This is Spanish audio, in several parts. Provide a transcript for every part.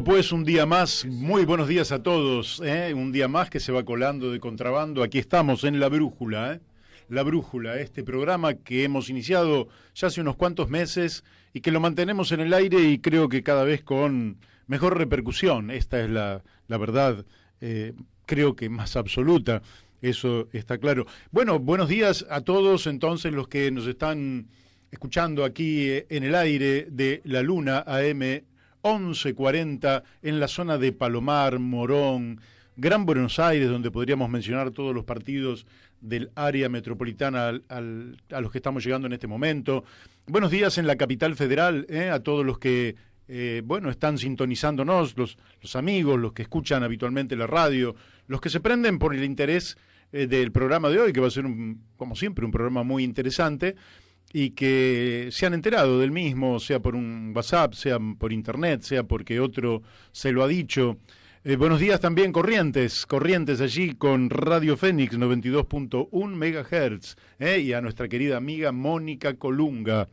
Pues un día más, muy buenos días a todos, un día más que se va colando de contrabando. Aquí estamos en La Brújula, La Brújula, este programa que hemos iniciado ya hace unos cuantos meses y que lo mantenemos en el aire y creo que cada vez con mejor repercusión. Esta es la verdad, creo que más absoluta, eso está claro. Bueno, buenos días a todos entonces los que nos están escuchando aquí en el aire de La Luna AM 1140 en la zona de Palomar, Morón, Gran Buenos Aires, donde podríamos mencionar todos los partidos del área metropolitana a los que estamos llegando en este momento. Buenos días en la capital federal, a todos los que están sintonizándonos, los amigos, los que escuchan habitualmente la radio, los que se prenden por el interés del programa de hoy, que va a ser, como siempre, un programa muy interesante, y que se han enterado del mismo, sea por un WhatsApp, sea por internet, sea porque otro se lo ha dicho. Buenos días también Corrientes allí con Radio Fénix 92.1 MHz, y a nuestra querida amiga Mónica Colunga.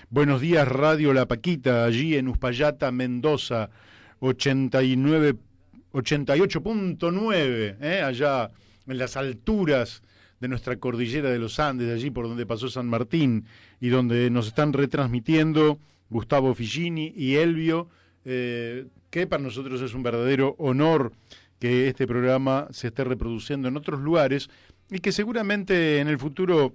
Buenos días Radio La Paquita, allí en Uspallata, Mendoza, 88.9, allá en las alturas de nuestra cordillera de los Andes, allí por donde pasó San Martín, y donde nos están retransmitiendo Gustavo Figini y Elvio, que para nosotros es un verdadero honor que este programa se esté reproduciendo en otros lugares y que seguramente en el futuro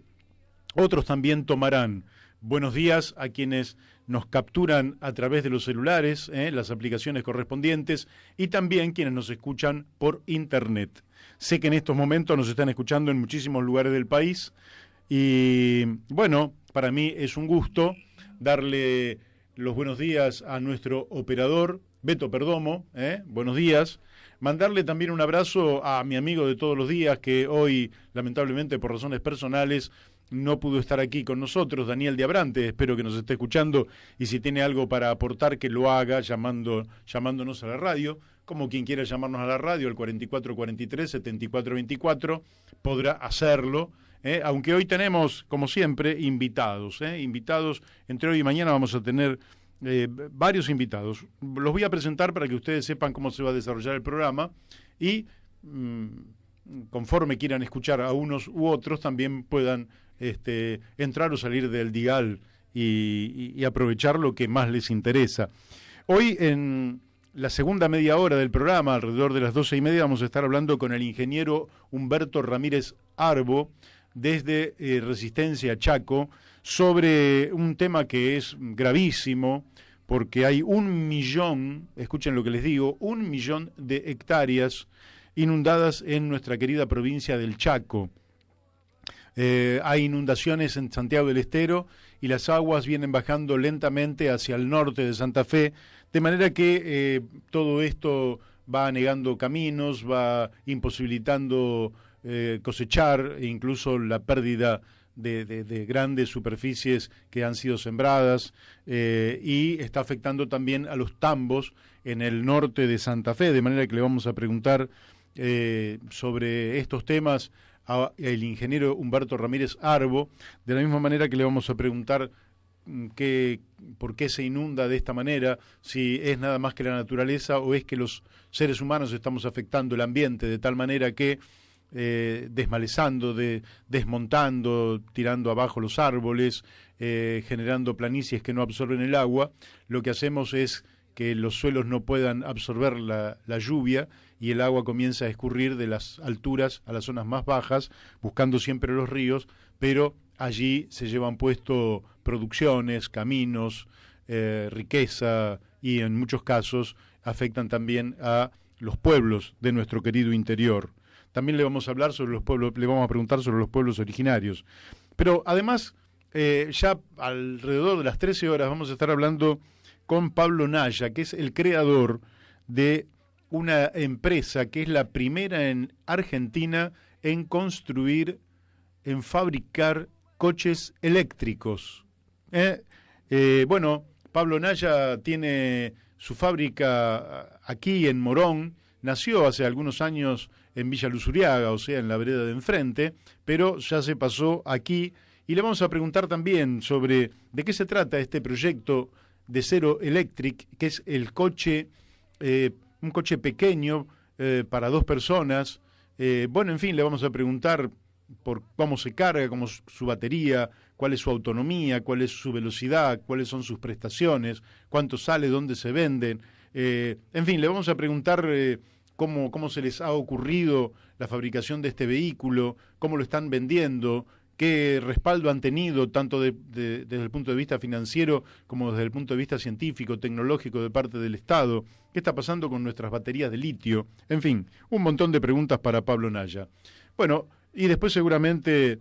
otros también tomarán. Buenos días a quienes nos capturan a través de los celulares, las aplicaciones correspondientes, y también quienes nos escuchan por internet. Sé que en estos momentos nos están escuchando en muchísimos lugares del país y bueno, para mí es un gusto darle los buenos días a nuestro operador, Beto Perdomo, buenos días. Mandarle también un abrazo a mi amigo de todos los días que hoy, lamentablemente por razones personales, no pudo estar aquí con nosotros, Daniel de Abrante. Espero que nos esté escuchando y si tiene algo para aportar que lo haga llamándonos a la radio, como quien quiera llamarnos a la radio, al 4443-7424, podrá hacerlo, aunque hoy tenemos, como siempre, invitados, entre hoy y mañana vamos a tener varios invitados. Los voy a presentar para que ustedes sepan cómo se va a desarrollar el programa y conforme quieran escuchar a unos u otros también puedan entrar o salir del dial y aprovechar lo que más les interesa. Hoy en la segunda media hora del programa, alrededor de las 12:30, vamos a estar hablando con el ingeniero Humberto Ramírez Arbo desde Resistencia Chaco sobre un tema que es gravísimo porque hay 1 millón, escuchen lo que les digo, 1 millón de hectáreas inundadas en nuestra querida provincia del Chaco. Hay inundaciones en Santiago del Estero y las aguas vienen bajando lentamente hacia el norte de Santa Fe, de manera que todo esto va anegando caminos, va imposibilitando cosechar, e incluso la pérdida de grandes superficies que han sido sembradas, y está afectando también a los tambos en el norte de Santa Fe, de manera que le vamos a preguntar sobre estos temas al ingeniero Humberto Ramírez Arbo, de la misma manera que le vamos a preguntar por qué se inunda de esta manera, si es nada más que la naturaleza o es que los seres humanos estamos afectando el ambiente de tal manera que desmalezando, desmontando, tirando abajo los árboles, generando planicies que no absorben el agua, lo que hacemos es que los suelos no puedan absorber la lluvia y el agua comienza a escurrir de las alturas a las zonas más bajas, buscando siempre los ríos, pero allí se llevan puesto producciones, caminos, riqueza y en muchos casos afectan también a los pueblos de nuestro querido interior. También le vamos a hablar sobre los pueblos, le vamos a preguntar sobre los pueblos originarios. Pero además, ya alrededor de las 13 horas vamos a estar hablando con Pablo Naya, que es el creador de una empresa que es la primera en Argentina en fabricar coches eléctricos. Pablo Naya tiene su fábrica aquí en Morón, nació hace algunos años en Villa Luzuriaga, o sea, en la vereda de enfrente, pero ya se pasó aquí y le vamos a preguntar también sobre de qué se trata este proyecto de Zero Electric, que es el coche un coche pequeño para 2 personas. Bueno, en fin, le vamos a preguntar por cómo se carga, cómo es su batería, cuál es su autonomía, cuál es su velocidad, cuáles son sus prestaciones, cuánto sale, dónde se venden. En fin, le vamos a preguntar cómo se les ha ocurrido la fabricación de este vehículo, cómo lo están vendiendo, qué respaldo han tenido, tanto desde el punto de vista financiero como desde el punto de vista científico, tecnológico de parte del Estado, qué está pasando con nuestras baterías de litio, en fin, un montón de preguntas para Pablo Naya. Bueno, y después seguramente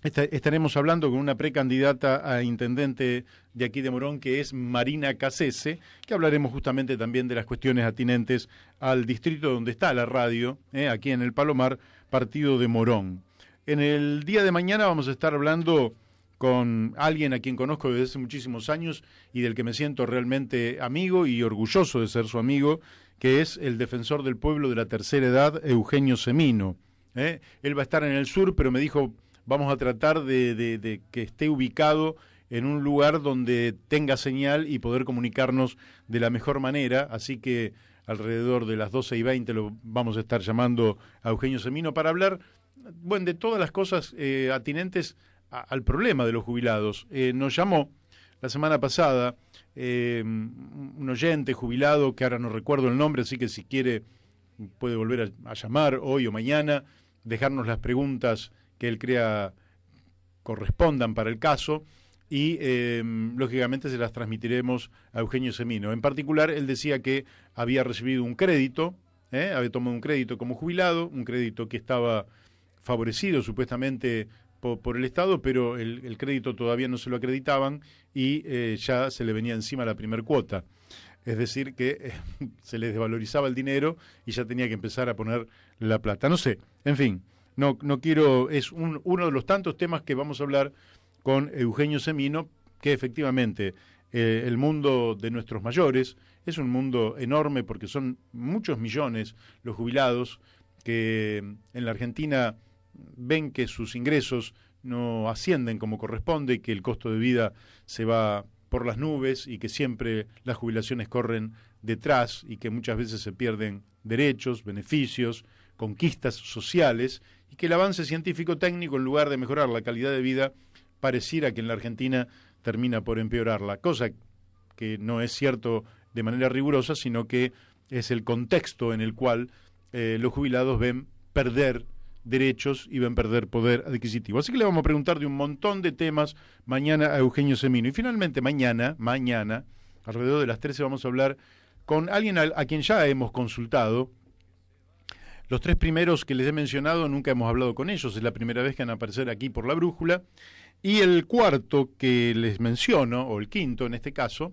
estaremos hablando con una precandidata a intendente de aquí de Morón, que es Marina Cassese, que hablaremos justamente también de las cuestiones atinentes al distrito donde está la radio, aquí en el Palomar, partido de Morón. En el día de mañana vamos a estar hablando con alguien a quien conozco desde hace muchísimos años y del que me siento realmente amigo y orgulloso de ser su amigo, que es el defensor del pueblo de la tercera edad, Eugenio Semino. Él va a estar en el sur, pero me dijo, vamos a tratar de que esté ubicado en un lugar donde tenga señal y poder comunicarnos de la mejor manera, así que alrededor de las 12:20 lo vamos a estar llamando a Eugenio Semino para hablar, bueno, de todas las cosas atinentes al problema de los jubilados. Nos llamó la semana pasada un oyente jubilado, que ahora no recuerdo el nombre, así que si quiere puede volver a llamar hoy o mañana, dejarnos las preguntas que él crea correspondan para el caso y lógicamente se las transmitiremos a Eugenio Semino. En particular, él decía que había recibido un crédito, había tomado un crédito como jubilado, un crédito que estaba favorecido supuestamente por el Estado, pero el crédito todavía no se lo acreditaban y ya se le venía encima la primer cuota. Es decir, que se les desvalorizaba el dinero y ya tenía que empezar a poner la plata. No sé, en fin, no quiero, es uno de los tantos temas que vamos a hablar con Eugenio Semino, que efectivamente el mundo de nuestros mayores es un mundo enorme porque son muchos millones los jubilados que en la Argentina ven que sus ingresos no ascienden como corresponde y que el costo de vida se va por las nubes y que siempre las jubilaciones corren detrás y que muchas veces se pierden derechos, beneficios, conquistas sociales y que el avance científico-técnico, en lugar de mejorar la calidad de vida, pareciera que en la Argentina termina por empeorarla, cosa que no es cierto de manera rigurosa, sino que es el contexto en el cual los jubilados ven perder derechos y ven perder poder adquisitivo. Así que le vamos a preguntar de un montón de temas mañana a Eugenio Semino. Y finalmente mañana, alrededor de las 13, vamos a hablar con alguien a quien ya hemos consultado. Los 3 primeros que les he mencionado nunca hemos hablado con ellos, es la primera vez que van a aparecer aquí por La Brújula. Y el cuarto que les menciono, o el quinto en este caso,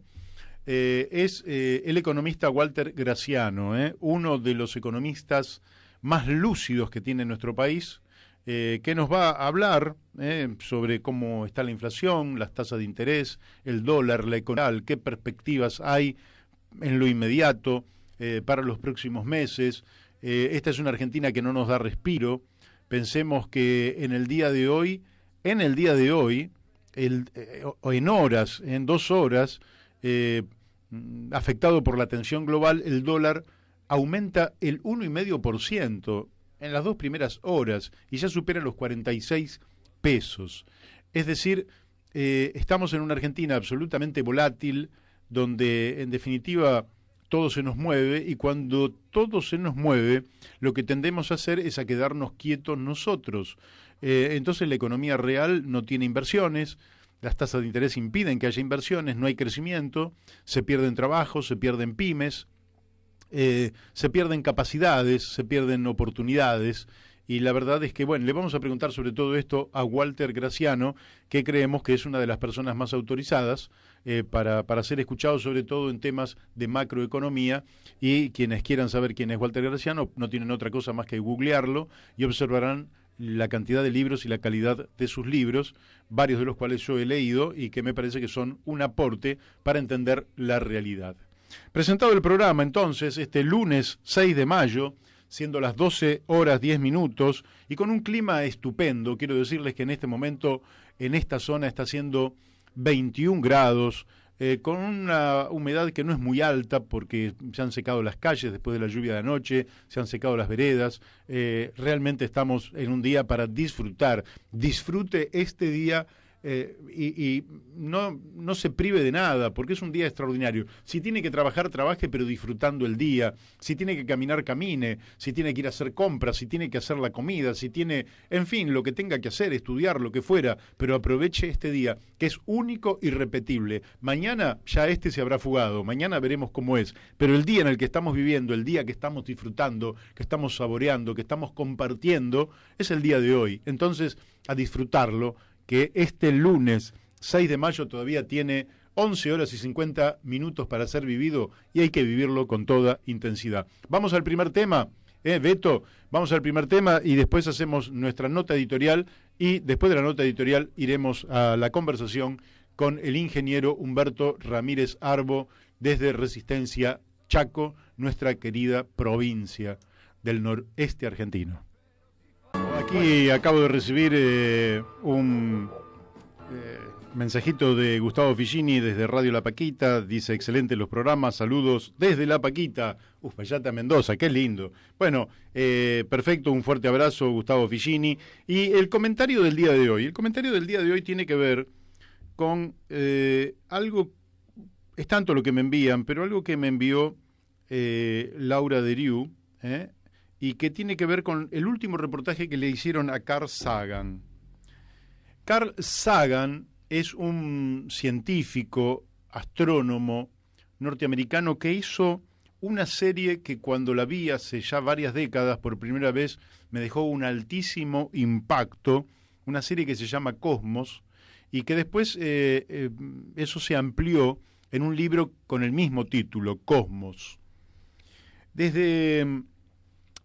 es el economista Walter Graciano, uno de los economistas más lúcidos que tiene nuestro país, que nos va a hablar sobre cómo está la inflación, las tasas de interés, el dólar, la economía, qué perspectivas hay en lo inmediato para los próximos meses. Esta es una Argentina que no nos da respiro. Pensemos que en el día de hoy, en horas, en 2 horas, afectado por la tensión global, el dólar aumenta el 1,5% en las 2 primeras horas y ya supera los 46 pesos. Es decir, estamos en una Argentina absolutamente volátil, donde en definitiva todo se nos mueve, y cuando todo se nos mueve, lo que tendemos a hacer es a quedarnos quietos nosotros. Entonces la economía real no tiene inversiones, las tasas de interés impiden que haya inversiones, no hay crecimiento, se pierden trabajos, se pierden pymes, se pierden capacidades, se pierden oportunidades, y la verdad es que, bueno, le vamos a preguntar sobre todo esto a Walter Graciano, que creemos que es una de las personas más autorizadas para ser escuchado, sobre todo en temas de macroeconomía, y quienes quieran saber quién es Walter Graciano no tienen otra cosa más que googlearlo y observarán la cantidad de libros y la calidad de sus libros, varios de los cuales yo he leído y que me parece que son un aporte para entender la realidad. Presentado el programa, entonces, este lunes 6 de mayo, siendo las 12:10, y con un clima estupendo. Quiero decirles que en este momento, en esta zona, está haciendo 21 grados, con una humedad que no es muy alta porque se han secado las calles después de la lluvia de anoche, se han secado las veredas. Realmente estamos en un día para disfrutar. Disfrute este día. Y no se prive de nada, porque es un día extraordinario. Si tiene que trabajar, trabaje, pero disfrutando el día. Si tiene que caminar, camine. Si tiene que ir a hacer compras, si tiene que hacer la comida, si tiene, en fin, lo que tenga que hacer, estudiar, lo que fuera, pero aproveche este día, que es único y repetible. Mañana ya este se habrá fugado, mañana veremos cómo es, pero el día en el que estamos viviendo, el día que estamos disfrutando, que estamos saboreando, que estamos compartiendo, es el día de hoy. Entonces, a disfrutarlo, que este lunes 6 de mayo todavía tiene 11 horas y 50 minutos para ser vivido y hay que vivirlo con toda intensidad. Vamos al primer tema, Beto, vamos al primer tema y después hacemos nuestra nota editorial y después de la nota editorial iremos a la conversación con el ingeniero Humberto Ramírez Arbo desde Resistencia Chaco, nuestra querida provincia del noreste argentino. Aquí acabo de recibir un mensajito de Gustavo Figini desde Radio La Paquita. Dice, excelente los programas, saludos desde La Paquita. Uspallata, Mendoza, qué lindo. Bueno, perfecto, un fuerte abrazo, Gustavo Figini. Y el comentario del día de hoy. El comentario del día de hoy tiene que ver con algo, es tanto lo que me envían, pero algo que me envió Laura Deriu, y que tiene que ver con el último reportaje que le hicieron a Carl Sagan. Carl Sagan es un científico, astrónomo norteamericano que hizo una serie que cuando la vi hace ya varias décadas, por primera vez, me dejó un altísimo impacto, una serie que se llama Cosmos, y que después eso se amplió en un libro con el mismo título, Cosmos.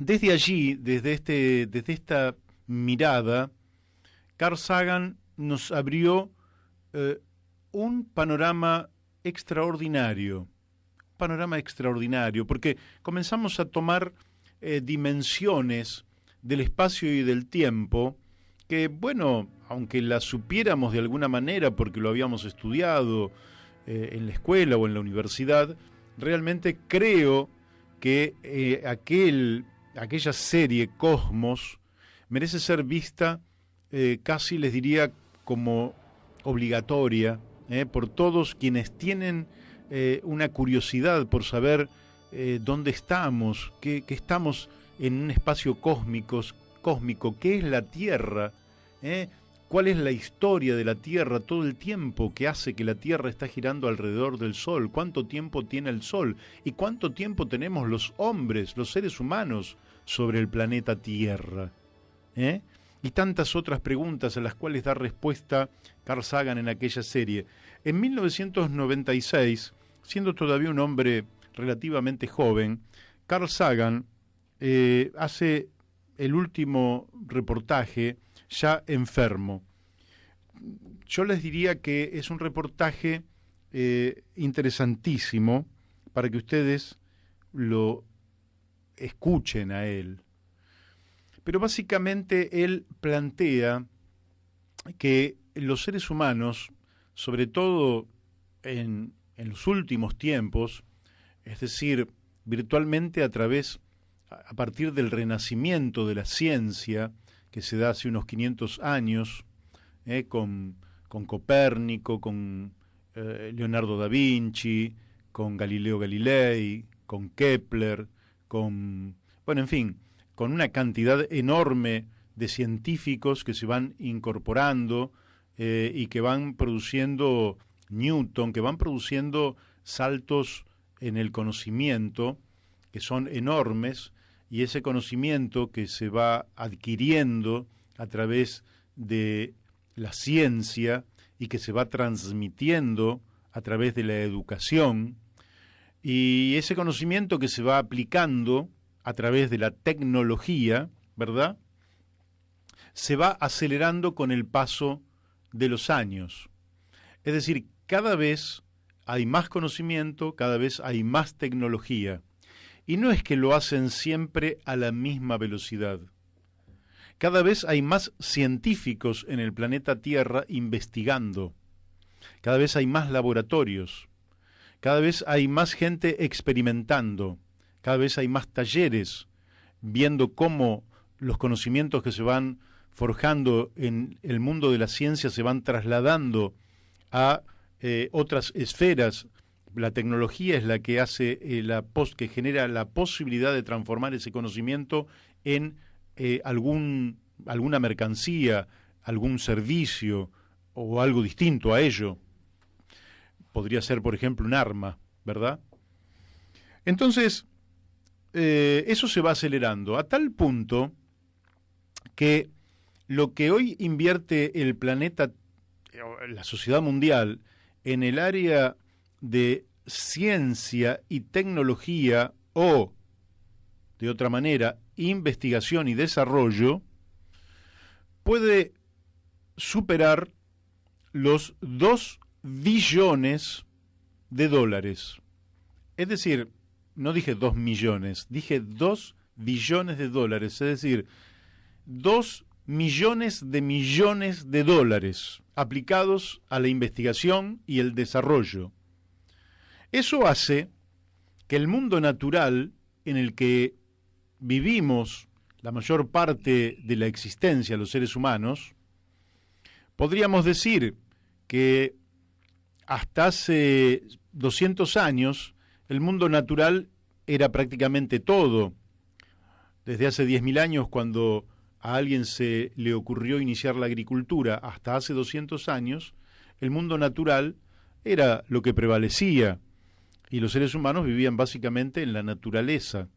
Desde allí, desde esta mirada, Carl Sagan nos abrió un panorama extraordinario, porque comenzamos a tomar dimensiones del espacio y del tiempo que, bueno, aunque las supiéramos de alguna manera porque lo habíamos estudiado en la escuela o en la universidad, realmente creo que aquella serie Cosmos merece ser vista casi les diría como obligatoria por todos quienes tienen una curiosidad por saber dónde estamos, que estamos en un espacio cósmico, qué es la Tierra, cuál es la historia de la Tierra, todo el tiempo que hace que la Tierra está girando alrededor del Sol, cuánto tiempo tiene el Sol y cuánto tiempo tenemos los hombres, los seres humanos, sobre el planeta Tierra, y tantas otras preguntas a las cuales da respuesta Carl Sagan en aquella serie. En 1996, siendo todavía un hombre relativamente joven, Carl Sagan hace el último reportaje ya enfermo. Yo les diría que es un reportaje interesantísimo para que ustedes lo escuchen a él. Pero básicamente él plantea que los seres humanos, sobre todo en los últimos tiempos, es decir, virtualmente a partir del renacimiento de la ciencia, que se da hace unos 500 años, con Copérnico, con Leonardo da Vinci, con Galileo Galilei, con Kepler, con una cantidad enorme de científicos que se van incorporando y que van produciendo Newton, que van produciendo saltos en el conocimiento que son enormes, y ese conocimiento que se va adquiriendo a través de la ciencia y que se va transmitiendo a través de la educación, y ese conocimiento que se va aplicando a través de la tecnología, ¿verdad?, se va acelerando con el paso de los años. Es decir, cada vez hay más conocimiento, cada vez hay más tecnología. Y no es que lo hacen siempre a la misma velocidad. Cada vez hay más científicos en el planeta Tierra investigando. cada vez hay más laboratorios, cada vez hay más gente experimentando, cada vez hay más talleres viendo cómo los conocimientos que se van forjando en el mundo de la ciencia se van trasladando a otras esferas. La tecnología es la que hace que genera la posibilidad de transformar ese conocimiento en alguna mercancía, algún servicio o algo distinto a ello. Podría ser, por ejemplo, un arma, ¿verdad? Entonces, eso se va acelerando a tal punto que lo que hoy invierte el planeta, la sociedad mundial, en el área de ciencia y tecnología o, de otra manera, investigación y desarrollo, puede superar los 2 billones de dólares. Es decir, no dije 2 millones, dije 2 billones de dólares, es decir, 2 millones de dólares aplicados a la investigación y el desarrollo. Eso hace que el mundo natural en el que vivimos la mayor parte de la existencia, los seres humanos, podríamos decir que hasta hace 200 años el mundo natural era prácticamente todo. Desde hace 10.000 años, cuando a alguien se le ocurrió iniciar la agricultura, hasta hace 200 años, el mundo natural era lo que prevalecía y los seres humanos vivían básicamente en la naturaleza.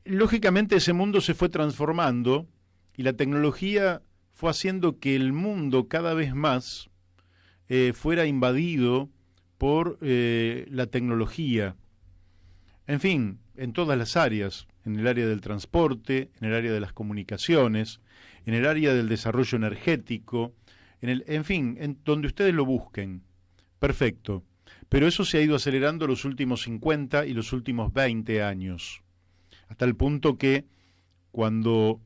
Lógicamente ese mundo se fue transformando y la tecnología fue haciendo que el mundo cada vez más fuera invadido por la tecnología. En fin, en todas las áreas, en el área del transporte, en el área de las comunicaciones, en el área del desarrollo energético, en fin, en donde ustedes lo busquen. Perfecto. Pero eso se ha ido acelerando los últimos 50 y los últimos 20 años. Hasta el punto que cuando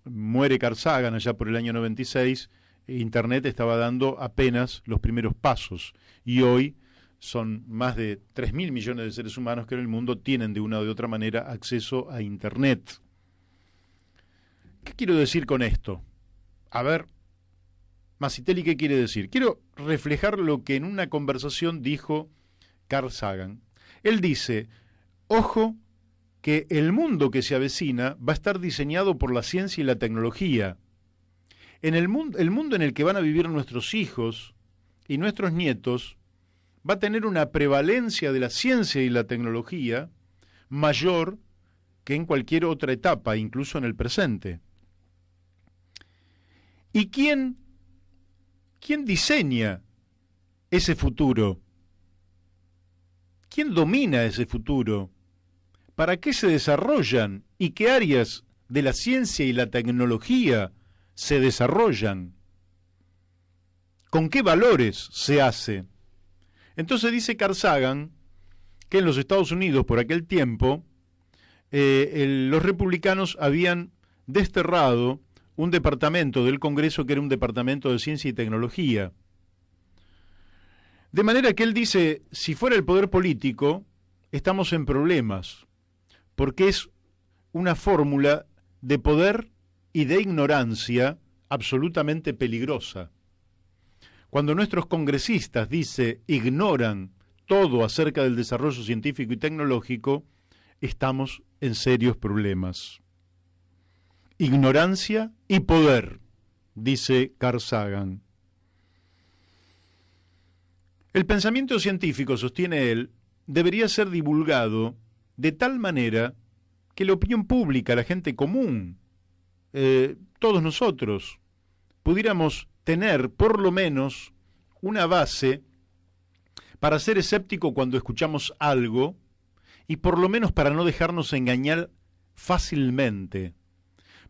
muere Carl Sagan allá por el año 96, Internet estaba dando apenas los primeros pasos. Y hoy son más de 3.000 millones de seres humanos que en el mundo tienen de una o de otra manera acceso a Internet. ¿Qué quiero decir con esto? A ver, Masitelli, ¿qué quiere decir? Quiero reflejar lo que en una conversación dijo Carl Sagan. Él dice, ojo, que el mundo que se avecina va a estar diseñado por la ciencia y la tecnología. El mundo en el que van a vivir nuestros hijos y nuestros nietos va a tener una prevalencia de la ciencia y la tecnología mayor que en cualquier otra etapa, incluso en el presente. ¿Y quién diseña ese futuro? ¿Quién domina ese futuro? ¿Para qué se desarrollan y qué áreas de la ciencia y la tecnología se desarrollan? ¿Con qué valores se hace? Entonces dice Carl Sagan que en los Estados Unidos por aquel tiempo los republicanos habían desterrado un departamento del Congreso que era un departamento de ciencia y tecnología. De manera que él dice, si fuera el poder político, estamos en problemas, porque es una fórmula de poder y de ignorancia absolutamente peligrosa. Cuando nuestros congresistas, dice, ignoran todo acerca del desarrollo científico y tecnológico, estamos en serios problemas. Ignorancia y poder, dice Carl Sagan. El pensamiento científico, sostiene él, debería ser divulgado de tal manera que la opinión pública, la gente común, todos nosotros, pudiéramos tener por lo menos una base para ser escéptico cuando escuchamos algo y por lo menos para no dejarnos engañar fácilmente,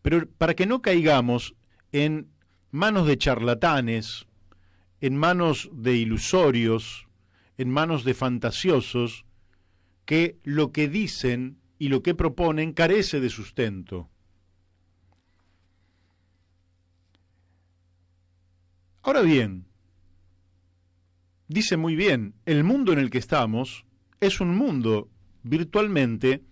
pero para que no caigamos en manos de charlatanes, en manos de ilusorios, en manos de fantasiosos, que lo que dicen y lo que proponen carece de sustento. Ahora bien, dice muy bien, el mundo en el que estamos es un mundo virtualmente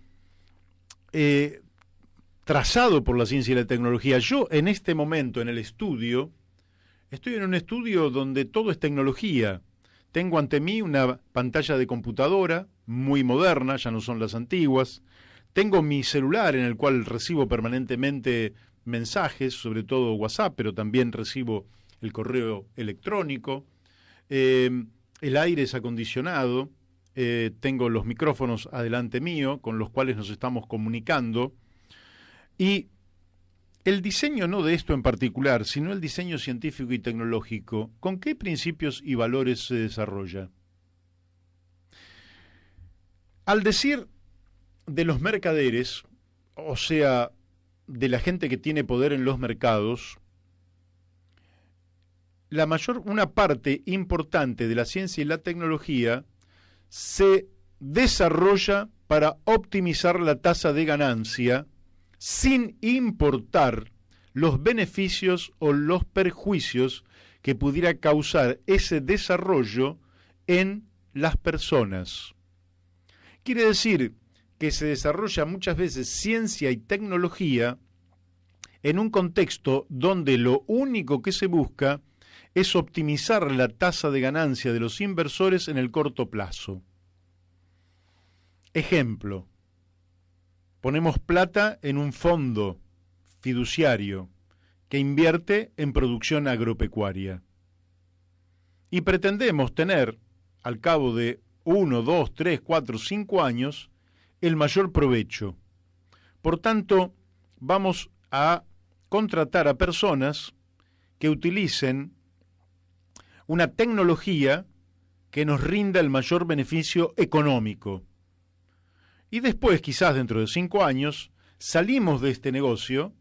trazado por la ciencia y la tecnología. Yo en este momento en el estudio, estoy en un estudio donde todo es tecnología. Tengo ante mí una pantalla de computadora muy moderna, ya no son las antiguas. Tengo mi celular en el cual recibo permanentemente mensajes, sobre todo WhatsApp, pero también recibo el correo electrónico. El aire es acondicionado. Tengo los micrófonos adelante mío con los cuales nos estamos comunicando. Y el diseño no de esto en particular, sino el diseño científico y tecnológico, ¿con qué principios y valores se desarrolla? Al decir de los mercaderes, o sea, de la gente que tiene poder en los mercados, una parte importante de la ciencia y la tecnología se desarrolla para optimizar la tasa de ganancia sin importar los beneficios o los perjuicios que pudiera causar ese desarrollo en las personas. Quiere decir que se desarrolla muchas veces ciencia y tecnología en un contexto donde lo único que se busca es optimizar la tasa de ganancia de los inversores en el corto plazo. Ejemplo, ponemos plata en un fondo fiduciario que invierte en producción agropecuaria y pretendemos tener, al cabo de 1, 2, 3, 4, 5 años, el mayor provecho. Por tanto, vamos a contratar a personas que utilicen una tecnología que nos rinda el mayor beneficio económico. Y después, quizás dentro de 5 años, salimos de este negocio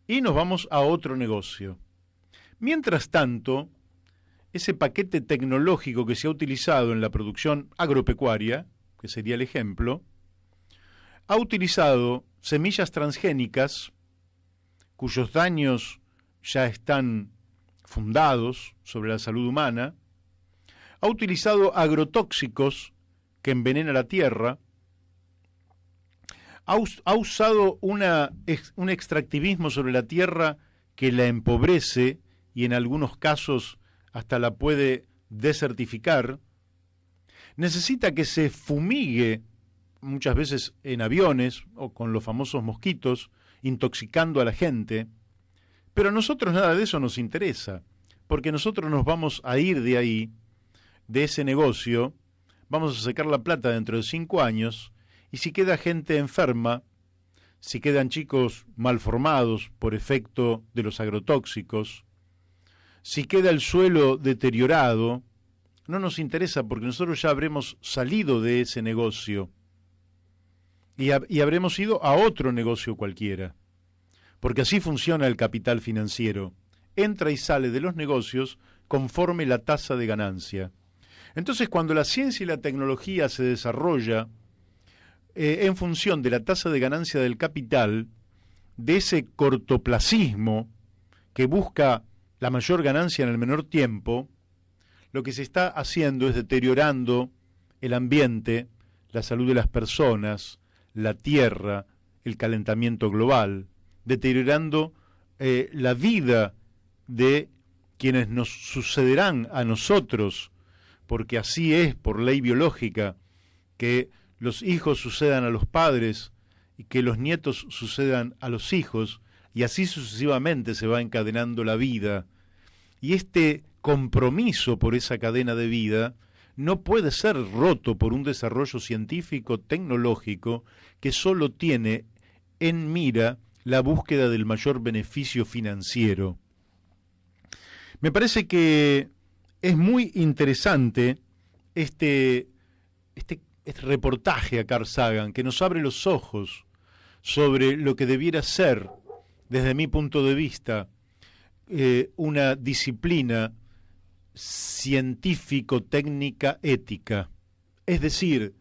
y nos vamos a otro negocio. Mientras tanto, ese paquete tecnológico que se ha utilizado en la producción agropecuaria, que sería el ejemplo, ha utilizado semillas transgénicas cuyos daños ya están fundados sobre la salud humana, ha utilizado agrotóxicos que envenenan la tierra, ha usado un extractivismo sobre la tierra que la empobrece y en algunos casos hasta la puede desertificar, necesita que se fumigue muchas veces en aviones o con los famosos mosquitos, intoxicando a la gente, pero a nosotros nada de eso nos interesa, porque nosotros nos vamos a ir de ahí, de ese negocio, vamos a sacar la plata dentro de 5 años, y si queda gente enferma, si quedan chicos malformados por efecto de los agrotóxicos, si queda el suelo deteriorado, no nos interesa porque nosotros ya habremos salido de ese negocio y habremos ido a otro negocio cualquiera, porque así funciona el capital financiero, entra y sale de los negocios conforme la tasa de ganancia. Entonces, cuando la ciencia y la tecnología se desarrolla en función de la tasa de ganancia del capital, de ese cortoplacismo que busca la mayor ganancia en el menor tiempo, lo que se está haciendo es deteriorando el ambiente, la salud de las personas, la tierra, el calentamiento global, deteriorando la vida de quienes nos sucederán a nosotros, porque así es por ley biológica, que los hijos sucedan a los padres y que los nietos sucedan a los hijos, y así sucesivamente se va encadenando la vida. Y este compromiso por esa cadena de vida no puede ser roto por un desarrollo científico tecnológico que solo tiene en mira la búsqueda del mayor beneficio financiero. Me parece que es muy interesante este reportaje a Carl Sagan, que nos abre los ojos sobre lo que debiera ser, desde mi punto de vista, una disciplina científico-técnica ética, es decir,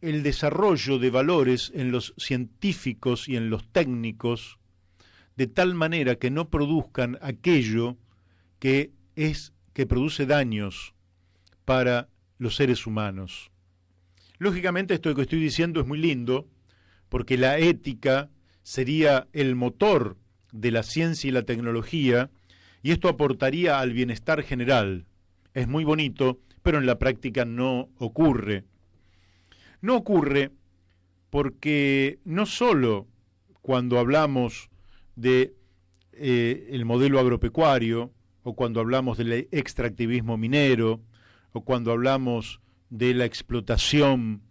el desarrollo de valores en los científicos y en los técnicos, de tal manera que no produzcan aquello que produce daños para los seres humanos. Lógicamente esto que estoy diciendo es muy lindo, porque la ética sería el motor de la ciencia y la tecnología, y esto aportaría al bienestar general. Es muy bonito, pero en la práctica no ocurre. No ocurre porque no solo cuando hablamos de el modelo agropecuario, o cuando hablamos del extractivismo minero, o cuando hablamos de la explotación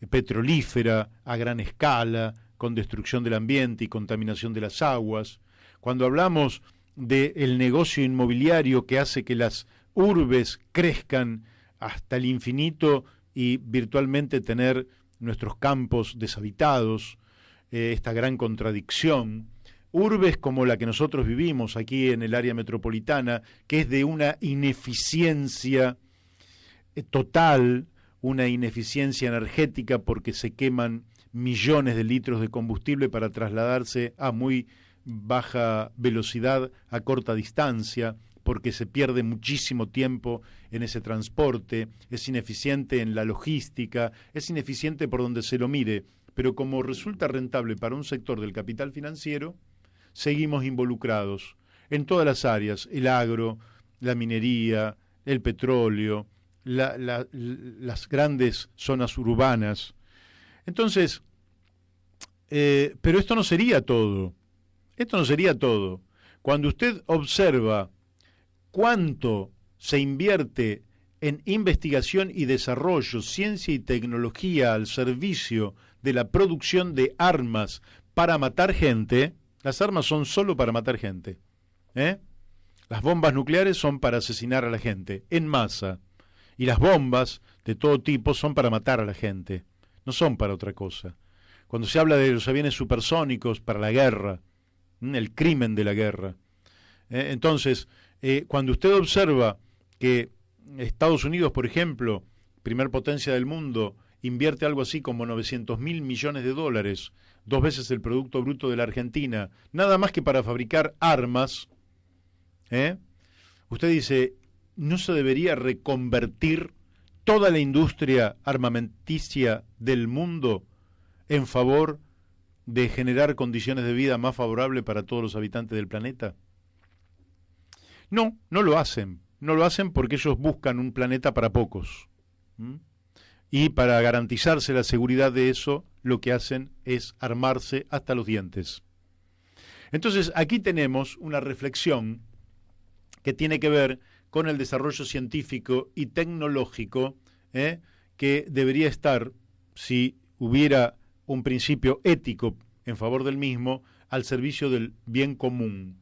petrolífera a gran escala, con destrucción del ambiente y contaminación de las aguas, cuando hablamos del negocio inmobiliario que hace que las urbes crezcan hasta el infinito y virtualmente tener nuestros campos deshabitados, esta gran contradicción, urbes como la que nosotros vivimos aquí en el área metropolitana, que es de una ineficiencia total, una ineficiencia energética porque se queman millones de litros de combustible para trasladarse a muy baja velocidad a corta distancia, porque se pierde muchísimo tiempo en ese transporte, es ineficiente en la logística, es ineficiente por donde se lo mire, pero como resulta rentable para un sector del capital financiero, seguimos involucrados en todas las áreas, el agro, la minería, el petróleo, las grandes zonas urbanas. Entonces, pero esto no sería todo. Esto no sería todo. Cuando usted observa cuánto se invierte en investigación y desarrollo, ciencia y tecnología al servicio de la producción de armas para matar gente, las armas son solo para matar gente. Las bombas nucleares son para asesinar a la gente en masa. Y las bombas de todo tipo son para matar a la gente, no son para otra cosa. Cuando se habla de los aviones supersónicos para la guerra, el crimen de la guerra. Entonces, cuando usted observa que Estados Unidos, por ejemplo, primer potencia del mundo, invierte algo así como 900.000 millones de dólares, 2 veces el Producto Bruto de la Argentina, nada más que para fabricar armas, usted dice, ¿no se debería reconvertir toda la industria armamenticia del mundo en favor de generar condiciones de vida más favorables para todos los habitantes del planeta? No, no lo hacen. No lo hacen porque ellos buscan un planeta para pocos. Y para garantizarse la seguridad de eso, lo que hacen es armarse hasta los dientes. Entonces, aquí tenemos una reflexión que tiene que ver con el desarrollo científico y tecnológico, que debería estar, si hubiera un principio ético en favor del mismo, al servicio del bien común.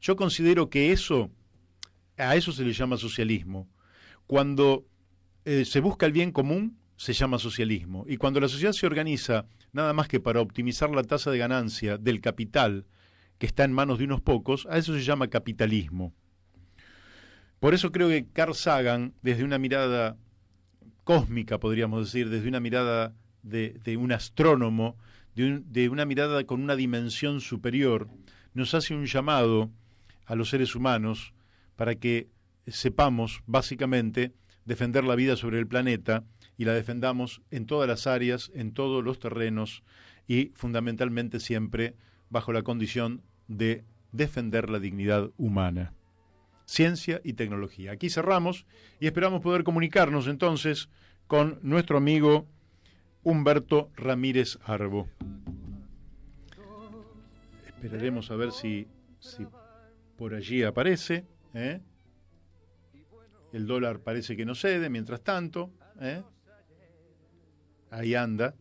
Yo considero que a eso se le llama socialismo. Cuando se busca el bien común, se llama socialismo. Y cuando la sociedad se organiza nada más que para optimizar la tasa de ganancia del capital que está en manos de unos pocos, a eso se llama capitalismo. Por eso creo que Carl Sagan, desde una mirada cósmica, podríamos decir, desde una mirada de un astrónomo, de una mirada con una dimensión superior, nos hace un llamado a los seres humanos para que sepamos, básicamente, defender la vida sobre el planeta y la defendamos en todas las áreas, en todos los terrenos y fundamentalmente siempre bajo la condición de defender la dignidad humana. Ciencia y tecnología. Aquí cerramos y esperamos poder comunicarnos entonces con nuestro amigo Humberto Ramírez Arbo. Esperaremos a ver si por allí aparece. El dólar parece que no cede, mientras tanto. Ahí anda.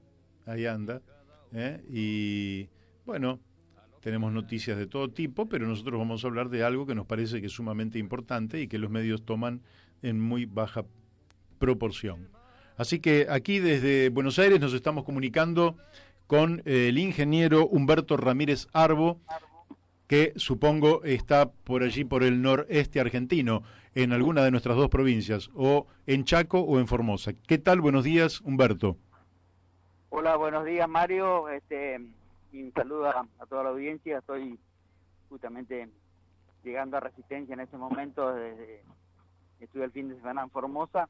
Y bueno, tenemos noticias de todo tipo, pero nosotros vamos a hablar de algo que nos parece que es sumamente importante y que los medios toman en muy baja proporción. Así que aquí desde Buenos Aires nos estamos comunicando con el ingeniero Humberto Ramírez Arbo, que supongo está por allí por el noreste argentino, en alguna de nuestras dos provincias, o en Chaco o en Formosa. ¿Qué tal? Buenos días, Humberto. Hola, buenos días, Mario. Y un saludo a toda la audiencia. Estoy justamente llegando a Resistencia en este momento. Estuve el fin de semana en Formosa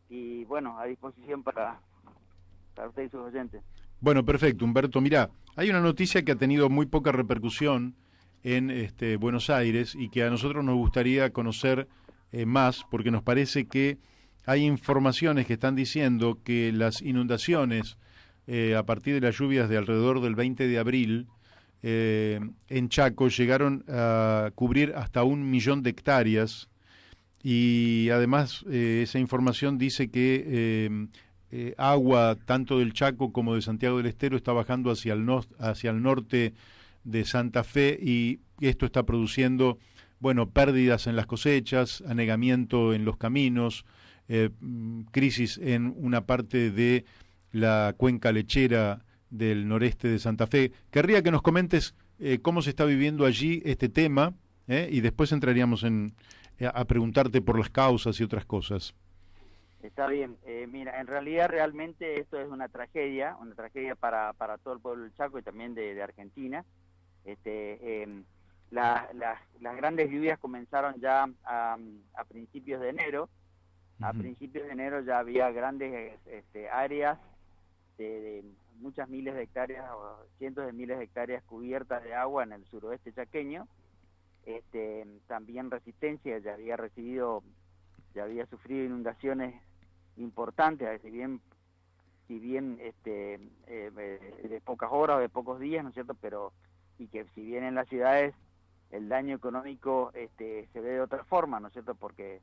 y bueno, a disposición para usted y sus oyentes. Bueno, perfecto, Humberto. Mirá, hay una noticia que ha tenido muy poca repercusión en Buenos Aires y que a nosotros nos gustaría conocer más, porque nos parece que hay informaciones que están diciendo que las inundaciones a partir de las lluvias de alrededor del 20 de abril en Chaco llegaron a cubrir hasta 1 millón de hectáreas y además esa información dice que agua tanto del Chaco como de Santiago del Estero está bajando hacia el norte de Santa Fe y esto está produciendo, bueno, pérdidas en las cosechas, anegamiento en los caminos, crisis en una parte de la cuenca lechera del noreste de Santa Fe. Querría que nos comentes cómo se está viviendo allí este tema y después entraríamos a preguntarte por las causas y otras cosas. Está bien. Mira, en realidad realmente esto es una tragedia para todo el pueblo del Chaco y también de Argentina. Las grandes lluvias comenzaron ya a principios de enero. A principios de enero ya había grandes áreas de muchas miles de hectáreas o cientos de miles de hectáreas cubiertas de agua en el suroeste chaqueño. También Resistencia ya había sufrido inundaciones importantes, si bien de pocas horas o de pocos días, ¿no es cierto? Pero y que si bien en las ciudades el daño económico se ve de otra forma, ¿no es cierto? Porque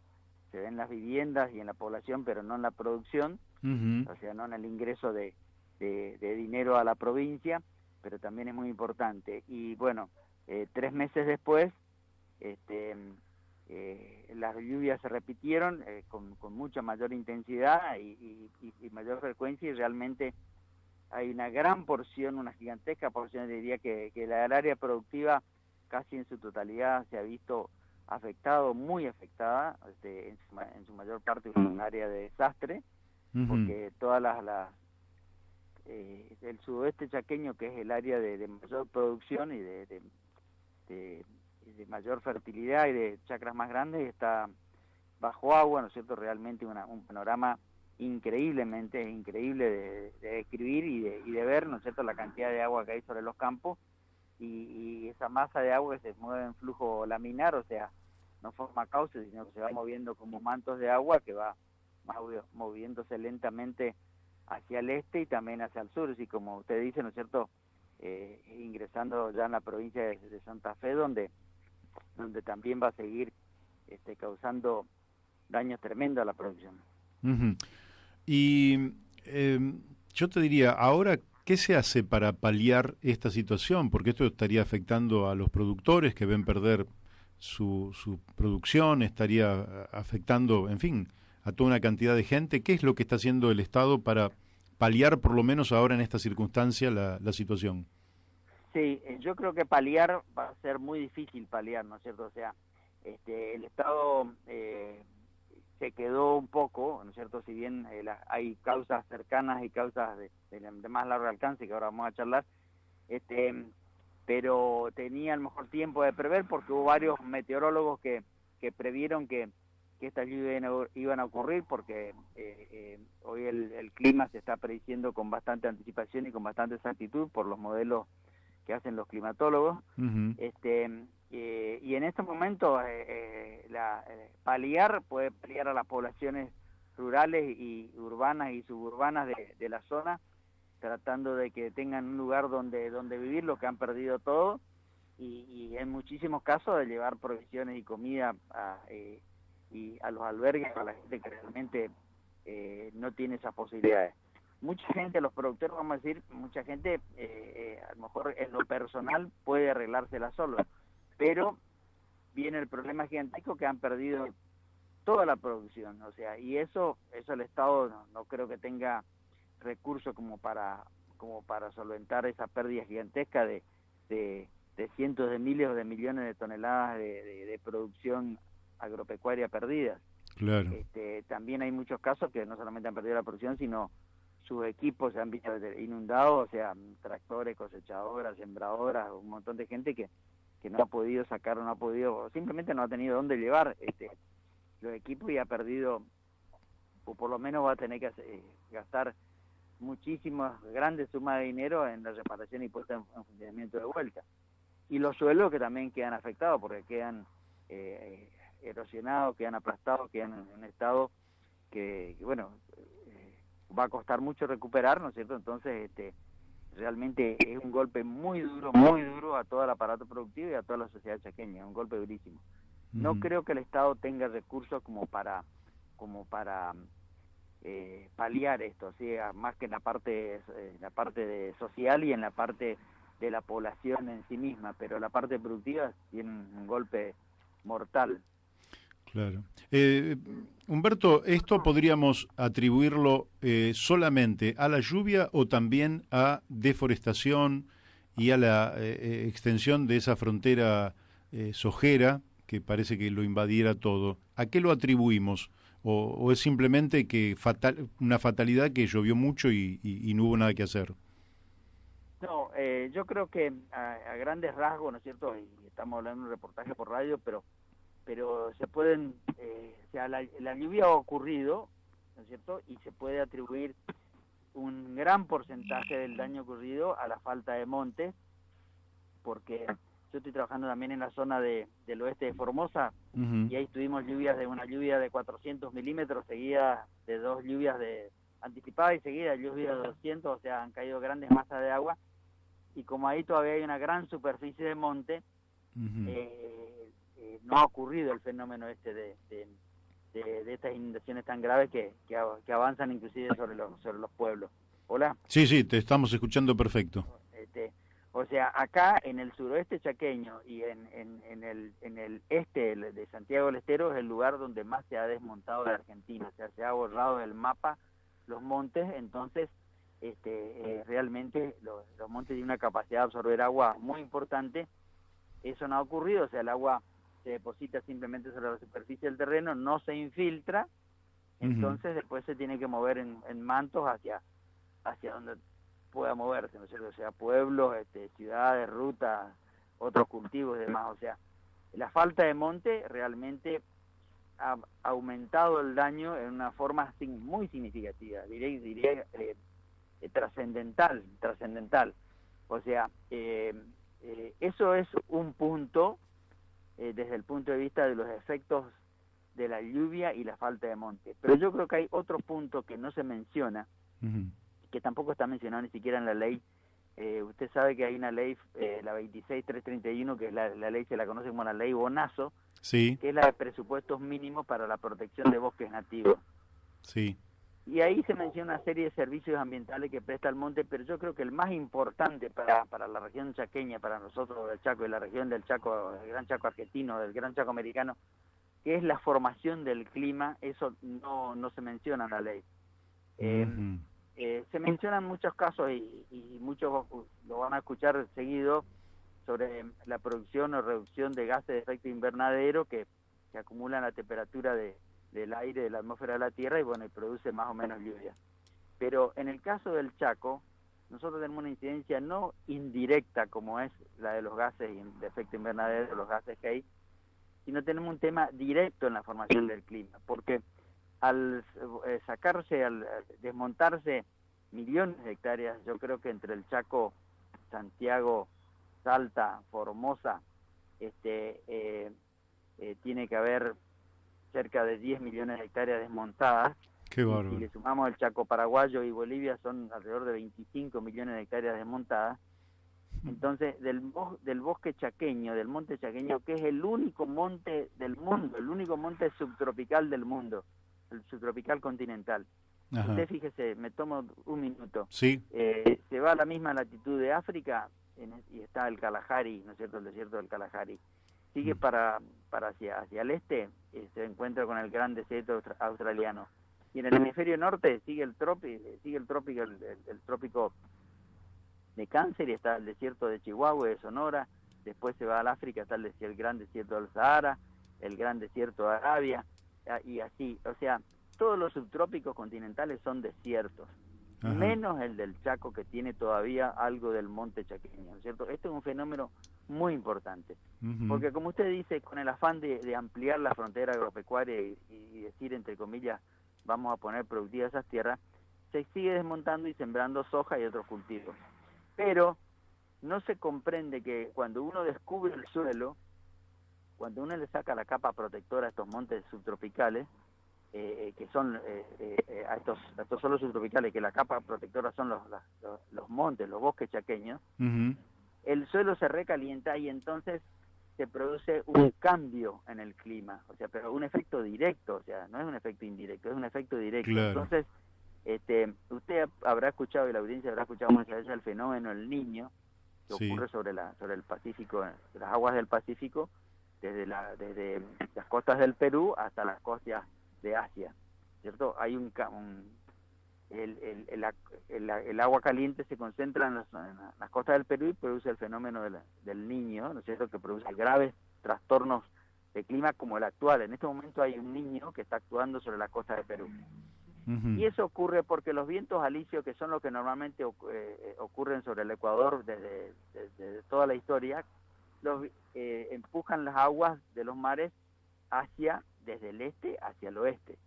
se ve en las viviendas y en la población, pero no en la producción, o sea, no en el ingreso de dinero a la provincia, pero también es muy importante. Y bueno, 3 meses después, las lluvias se repitieron con mucha mayor intensidad y mayor frecuencia, y realmente hay una gran porción, una gigantesca porción, diría que la del área productiva casi en su totalidad se ha visto afectado, muy afectada, en su mayor parte un área de desastre, porque todas el sudoeste chaqueño, que es el área de mayor producción y de mayor fertilidad y de chacras más grandes, está bajo agua, ¿no es cierto? Realmente un panorama increíble de describir y de ver, ¿no es cierto?, la cantidad de agua que hay sobre los campos y esa masa de agua que se mueve en flujo laminar, o sea, no forma cauce, sino que se va moviendo como mantos de agua que va moviéndose lentamente hacia el este y también hacia el sur, y como usted dice, ¿no es cierto?, ingresando ya en la provincia de Santa Fe, donde también va a seguir causando daños tremendos a la producción. Y yo te diría, ahora, ¿qué se hace para paliar esta situación? Porque esto estaría afectando a los productores que ven perder su producción, estaría afectando, en fin, a toda una cantidad de gente. ¿Qué es lo que está haciendo el Estado para paliar, por lo menos ahora en esta circunstancia, la situación? Sí, yo creo que paliar va a ser muy difícil paliar, ¿no es cierto? O sea, el Estado se quedó un poco, ¿no es cierto? Si bien hay causas cercanas y causas de más largo alcance, que ahora vamos a charlar, pero tenía el mejor tiempo de prever, porque hubo varios meteorólogos que previeron que estas lluvias iban a ocurrir, porque hoy el clima se está prediciendo con bastante anticipación y con bastante exactitud por los modelos que hacen los climatólogos. Y en este momento puede paliar a las poblaciones rurales y urbanas y suburbanas de la zona, tratando de que tengan un lugar donde vivir, lo que han perdido todo, y en muchísimos casos de llevar provisiones y comida y a los albergues, a la gente que realmente no tiene esas posibilidades. Mucha gente, los productores, vamos a decir, mucha gente a lo mejor en lo personal puede arreglársela solo, pero viene el problema gigantesco que han perdido toda la producción, o sea, y eso el Estado no creo que tenga recursos como para solventar esa pérdida gigantesca de cientos de miles o de millones de toneladas de producción agropecuaria perdidas. Claro. También hay muchos casos que no solamente han perdido la producción, sino sus equipos se han visto inundados, o sea, tractores, cosechadoras, sembradoras, un montón de gente que no ha podido sacar, no ha podido, simplemente no ha tenido dónde llevar los equipos y ha perdido o por lo menos va a tener que gastar muchísimas grandes sumas de dinero en la reparación y puesta en funcionamiento de vuelta. Y los suelos que también quedan afectados porque quedan erosionados, quedan aplastados, quedan en un estado que bueno, va a costar mucho recuperar, ¿no es cierto? Entonces, realmente es un golpe muy duro a todo el aparato productivo y a toda la sociedad chaqueña, es un golpe durísimo. No creo que el Estado tenga recursos como para paliar esto, o sea, más que en la parte de social y en la parte de la población en sí misma, pero la parte productiva tiene un golpe mortal. Claro. Humberto, ¿esto podríamos atribuirlo solamente a la lluvia o también a deforestación y a la extensión de esa frontera sojera que parece que lo invadiera todo? ¿A qué lo atribuimos? ¿O es simplemente que una fatalidad que llovió mucho y no hubo nada que hacer? No, yo creo que a grandes rasgos, ¿no es cierto? Y estamos hablando de un reportaje por radio, pero se pueden, o sea, la lluvia ha ocurrido, ¿no es cierto? Y se puede atribuir un gran porcentaje del daño ocurrido a la falta de monte, porque yo estoy trabajando también en la zona del oeste de Formosa, y ahí tuvimos una lluvia de 400 milímetros seguida de dos lluvias anticipadas y seguida lluvias de 200, o sea, han caído grandes masas de agua, y como ahí todavía hay una gran superficie de monte, no ha ocurrido el fenómeno de estas inundaciones tan graves que avanzan inclusive sobre los pueblos. Hola. Sí, te estamos escuchando perfecto. O sea, acá en el suroeste chaqueño y en el este de Santiago del Estero es el lugar donde más se ha desmontado de Argentina, o sea, se ha borrado del mapa los montes, entonces realmente los montes tienen una capacidad de absorber agua muy importante. Eso no ha ocurrido, o sea, el agua se deposita simplemente sobre la superficie del terreno, no se infiltra, entonces después se tiene que mover en mantos hacia donde pueda moverse, ¿no es cierto? O sea, pueblos, ciudades, rutas, otros cultivos y demás. O sea, la falta de monte realmente ha aumentado el daño en una forma muy significativa, diría trascendental. O sea, eso es un punto desde el punto de vista de los efectos de la lluvia y la falta de monte. Pero yo creo que hay otro punto que no se menciona, que tampoco está mencionado ni siquiera en la ley. Usted sabe que hay una ley, la 26331, que es la ley, se la conoce como la ley Bonazo, sí, que es la de presupuestos mínimos para la protección de bosques nativos. Sí. Y ahí se menciona una serie de servicios ambientales que presta el monte, pero yo creo que el más importante para la región chaqueña, para nosotros del Chaco y la región del Chaco, del Gran Chaco argentino, del Gran Chaco americano, que es la formación del clima, eso no se menciona en la ley. Se mencionan muchos casos y muchos lo van a escuchar seguido sobre la producción o reducción de gases de efecto invernadero que acumulan la temperatura del aire, de la atmósfera de la Tierra y bueno, y produce más o menos lluvia. Pero en el caso del Chaco, nosotros tenemos una incidencia no indirecta como es la de los gases de efecto invernadero, los gases que hay, sino tenemos un tema directo en la formación del clima, porque al al desmontarse millones de hectáreas, yo creo que entre el Chaco, Santiago, Salta, Formosa, tiene que haber cerca de 10 millones de hectáreas desmontadas. Qué bárbaro. Si le sumamos el Chaco paraguayo y Bolivia, son alrededor de 25 millones de hectáreas desmontadas. Entonces, del bosque chaqueño, del monte chaqueño, que es el único monte del mundo, el único monte subtropical del mundo, el subtropical continental. Ajá. Usted fíjese, me tomo un minuto. Sí. Se va a la misma latitud de África y está el Kalahari, ¿no es cierto?, el desierto del Kalahari. Sigue para hacia el este, se encuentra con el gran desierto australiano. Y en el hemisferio norte sigue el trópico de Cáncer y está el desierto de Chihuahua, de Sonora. Después se va al África, está el gran desierto del Sahara, el gran desierto de Arabia, y así. O sea, todos los subtrópicos continentales son desiertos, menos el del Chaco, que tiene todavía algo del monte chaqueño, ¿no es cierto? Esto es un fenómeno muy importante, porque como usted dice, con el afán de ampliar la frontera agropecuaria y decir, entre comillas, vamos a poner productivas esas tierras, se sigue desmontando y sembrando soja y otros cultivos. Pero no se comprende que cuando uno descubre el suelo, cuando uno le saca la capa protectora a estos montes subtropicales, que son a estos suelos subtropicales, que la capa protectora son los montes, los bosques chaqueños, el suelo se recalienta y entonces se produce un cambio en el clima, o sea, pero un efecto directo, o sea, no es un efecto indirecto, es un efecto directo. Claro. Entonces, usted habrá escuchado, y la audiencia habrá escuchado muchas veces, el fenómeno El Niño, que Sí. ocurre sobre el Pacífico, las aguas del Pacífico, desde las costas del Perú hasta las costas de Asia, ¿cierto? Hay el agua caliente se concentra en las costas del Perú y produce el fenómeno del Niño, ¿no es cierto?, que produce graves trastornos de clima como el actual. En este momento hay un Niño que está actuando sobre la costa de Perú. Y eso ocurre porque los vientos alisios, que son los que normalmente ocurren sobre el Ecuador desde toda la historia, empujan las aguas de los mares desde el este hacia el oeste.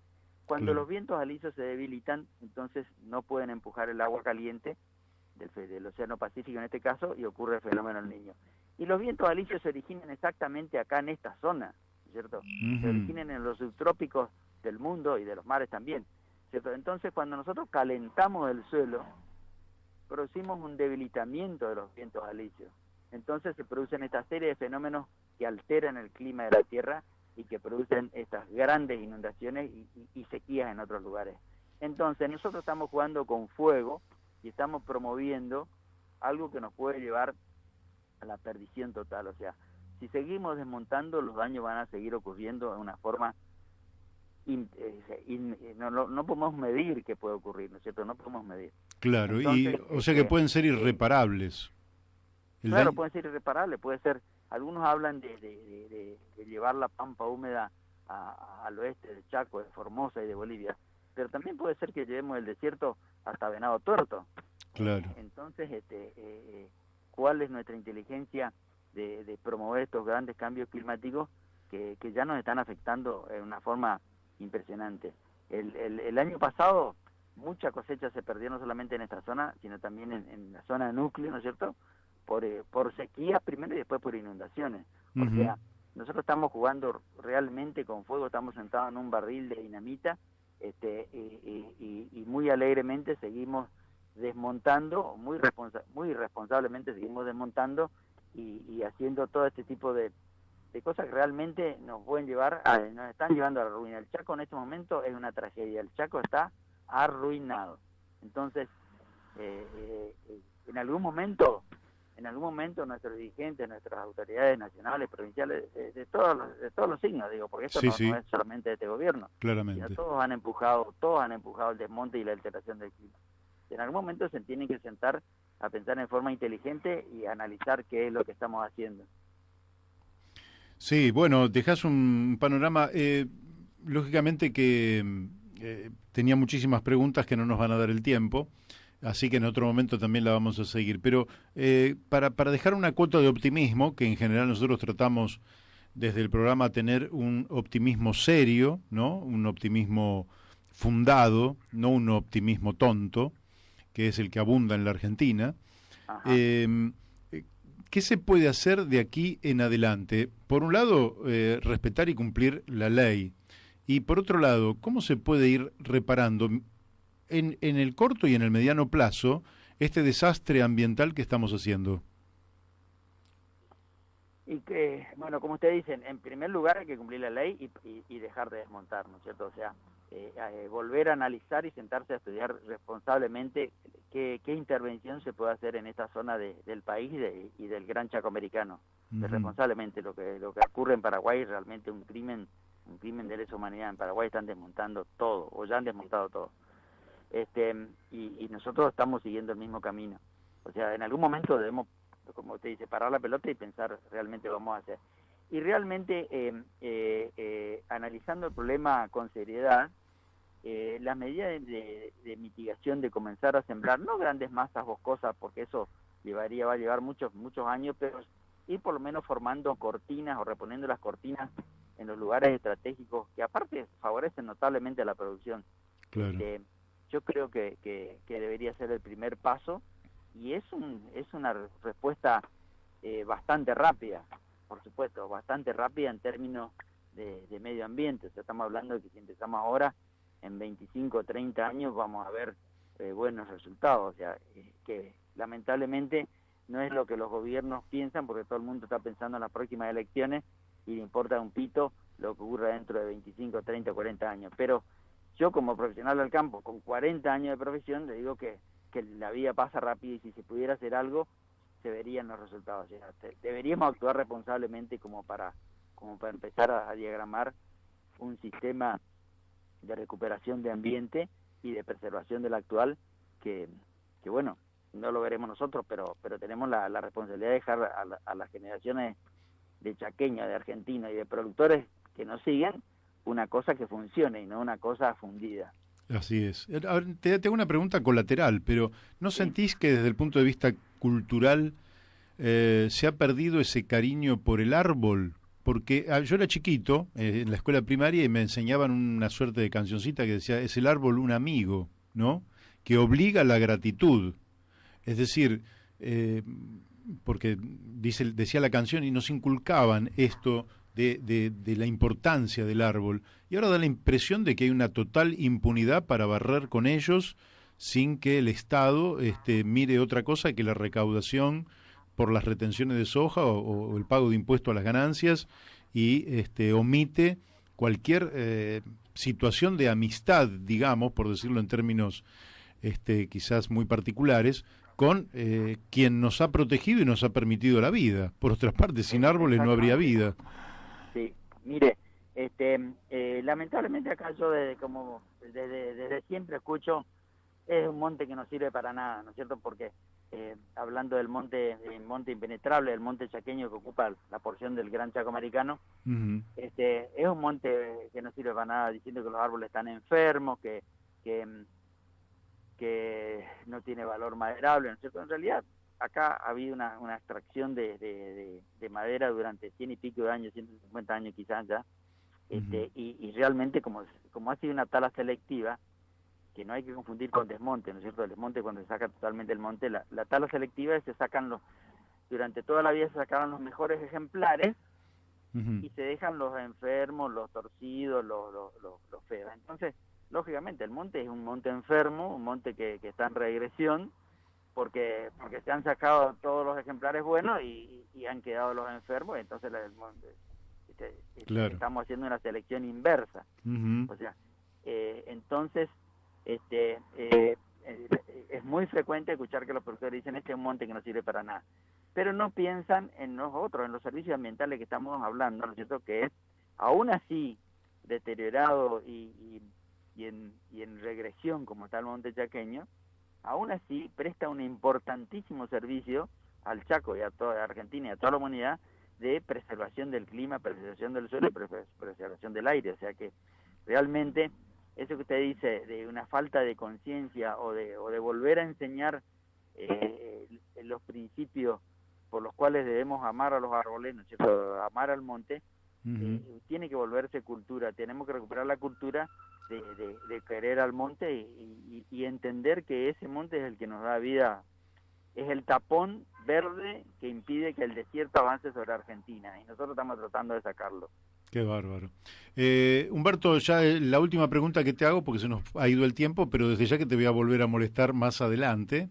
Cuando los vientos alisios se debilitan, entonces no pueden empujar el agua caliente del Océano Pacífico en este caso, y ocurre el fenómeno El Niño. Y los vientos alisios se originan exactamente acá en esta zona, ¿cierto? Se originan en los subtrópicos del mundo y de los mares también, ¿cierto? Entonces, cuando nosotros calentamos el suelo, producimos un debilitamiento de los vientos alisios. Entonces se producen esta serie de fenómenos que alteran el clima de la Tierra y que producen estas grandes inundaciones y sequías en otros lugares. Entonces nosotros estamos jugando con fuego y estamos promoviendo algo que nos puede llevar a la perdición total. O sea, si seguimos desmontando, los daños van a seguir ocurriendo de una forma no podemos medir qué puede ocurrir, ¿no es cierto? No podemos medir. Claro, Entonces, o sea que pueden ser irreparables. Claro, pueden ser irreparables, puede ser. Algunos hablan de llevar la pampa húmeda al oeste del Chaco, de Formosa y de Bolivia, pero también puede ser que llevemos el desierto hasta Venado Tuerto. Claro. Entonces, ¿cuál es nuestra inteligencia de promover estos grandes cambios climáticos que ya nos están afectando de una forma impresionante? El año pasado mucha cosecha se perdió no solamente en esta zona, sino también en la zona núcleo, ¿no es cierto?, por sequía primero y después por inundaciones. O sea, nosotros estamos jugando realmente con fuego, estamos sentados en un barril de dinamita, y muy alegremente seguimos desmontando, muy irresponsablemente seguimos desmontando y haciendo todo este tipo de cosas que realmente nos pueden nos están llevando a la ruina. El Chaco en este momento es una tragedia, el Chaco está arruinado. Entonces, en algún momento nuestros dirigentes, nuestras autoridades nacionales, provinciales, de todos los signos, digo, porque esto no es solamente de este gobierno, claramente, sino todos han empujado el desmonte y la alteración del clima. En algún momento se tienen que sentar a pensar en forma inteligente y analizar qué es lo que estamos haciendo. Sí, bueno, dejas un panorama, lógicamente que tenía muchísimas preguntas que no nos van a dar el tiempo, así que en otro momento también la vamos a seguir. Pero para dejar una cuota de optimismo, que en general nosotros tratamos desde el programa tener un optimismo serio, ¿no? Un optimismo fundado, no un optimismo tonto, que es el que abunda en la Argentina. ¿Qué se puede hacer de aquí en adelante? Por un lado, respetar y cumplir la ley. Y por otro lado, ¿cómo se puede ir reparando en el corto y en el mediano plazo este desastre ambiental que estamos haciendo? Y que, bueno, como ustedes dicen, en primer lugar hay que cumplir la ley y dejar de desmontar, ¿no es cierto? O sea, volver a analizar y sentarse a estudiar responsablemente qué intervención se puede hacer en esta zona del país y del Gran Chaco americano. Responsablemente lo que ocurre en Paraguay es realmente un crimen de lesa humanidad. En Paraguay están desmontando todo, o ya han desmontado todo. Y nosotros estamos siguiendo el mismo camino. O sea, en algún momento debemos, como usted dice, parar la pelota y pensar realmente lo vamos a hacer. Y realmente, analizando el problema con seriedad, las medidas de mitigación, de comenzar a sembrar, no grandes masas boscosas, porque eso va a llevar muchos años, pero ir por lo menos formando cortinas o reponiendo las cortinas en los lugares estratégicos que aparte favorecen notablemente a la producción. Claro. Yo creo que debería ser el primer paso, y es una respuesta bastante rápida, por supuesto, bastante rápida en términos de medio ambiente. O sea, estamos hablando de que si empezamos ahora, en 25 o 30 años vamos a ver buenos resultados. O sea, que lamentablemente no es lo que los gobiernos piensan, porque todo el mundo está pensando en las próximas elecciones y le importa un pito lo que ocurra dentro de 25, 30, 40 años. Pero yo, como profesional del campo, con 40 años de profesión, le digo que la vida pasa rápido, y si se pudiera hacer algo, se verían los resultados. O sea, deberíamos actuar responsablemente como para empezar a diagramar un sistema de recuperación de ambiente y de preservación del actual, que bueno, no lo veremos nosotros, pero tenemos la responsabilidad de dejar a las generaciones de chaqueños, de argentinos y de productores que nos siguen una cosa que funcione y no una cosa fundida. Así es. A ver, te hago una pregunta colateral, pero ¿no ¿Sí? sentís que desde el punto de vista cultural se ha perdido ese cariño por el árbol? Porque yo era chiquito en la escuela primaria y me enseñaban una suerte de cancioncita que decía, es el árbol un amigo, ¿no? Que obliga a la gratitud. Es decir, porque decía la canción y nos inculcaban esto de la importancia del árbol. Y ahora da la impresión de que hay una total impunidad para barrer con ellos sin que el Estado mire otra cosa que la recaudación por las retenciones de soja o el pago de impuesto a las ganancias y omite cualquier situación de amistad, digamos, por decirlo en términos quizás muy particulares, con quien nos ha protegido y nos ha permitido la vida. Por otra parte, sin árboles no habría Exactamente. vida. Sí, mire, lamentablemente acá yo desde siempre escucho, es un monte que no sirve para nada, ¿no es cierto? Porque hablando del monte impenetrable, del monte chaqueño que ocupa la porción del Gran Chaco Americano, Uh-huh. es un monte que no sirve para nada, diciendo que los árboles están enfermos, que, que no tiene valor maderable, ¿no es cierto? En realidad, acá ha habido una extracción de madera durante 100 y pico de años, 150 años quizás ya, Uh-huh. y realmente como ha sido una tala selectiva, que no hay que confundir con desmonte, ¿no es cierto? El desmonte, cuando se saca totalmente el monte, la tala selectiva es, se sacan durante toda la vida se sacaban los mejores ejemplares Uh-huh. y se dejan los enfermos, los torcidos, los feos. Entonces, lógicamente, el monte es un monte enfermo, un monte que está en regresión, porque se han sacado todos los ejemplares buenos y han quedado los enfermos, entonces el monte, Claro. estamos haciendo una selección inversa. Uh-huh. O sea, entonces, es muy frecuente escuchar que los productores dicen, este es un monte que no sirve para nada, pero no piensan en nosotros, en los servicios ambientales que estamos hablando, ¿no es cierto? Que es, aún así, deteriorado y en regresión como está el monte chaqueño, aún así presta un importantísimo servicio al Chaco y a toda Argentina y a toda la humanidad, de preservación del clima, preservación del suelo y preservación del aire. O sea que realmente eso que usted dice de una falta de conciencia o de volver a enseñar los principios por los cuales debemos amar a los árboles, ¿no es cierto? Amar al monte, Uh-huh. tiene que volverse cultura. Tenemos que recuperar la cultura de querer al monte y entender que ese monte es el que nos da vida, es el tapón verde que impide que el desierto avance sobre Argentina, y nosotros estamos tratando de sacarlo. Qué bárbaro. Humberto, ya la última pregunta que te hago, porque se nos ha ido el tiempo, pero desde ya que te voy a volver a molestar más adelante.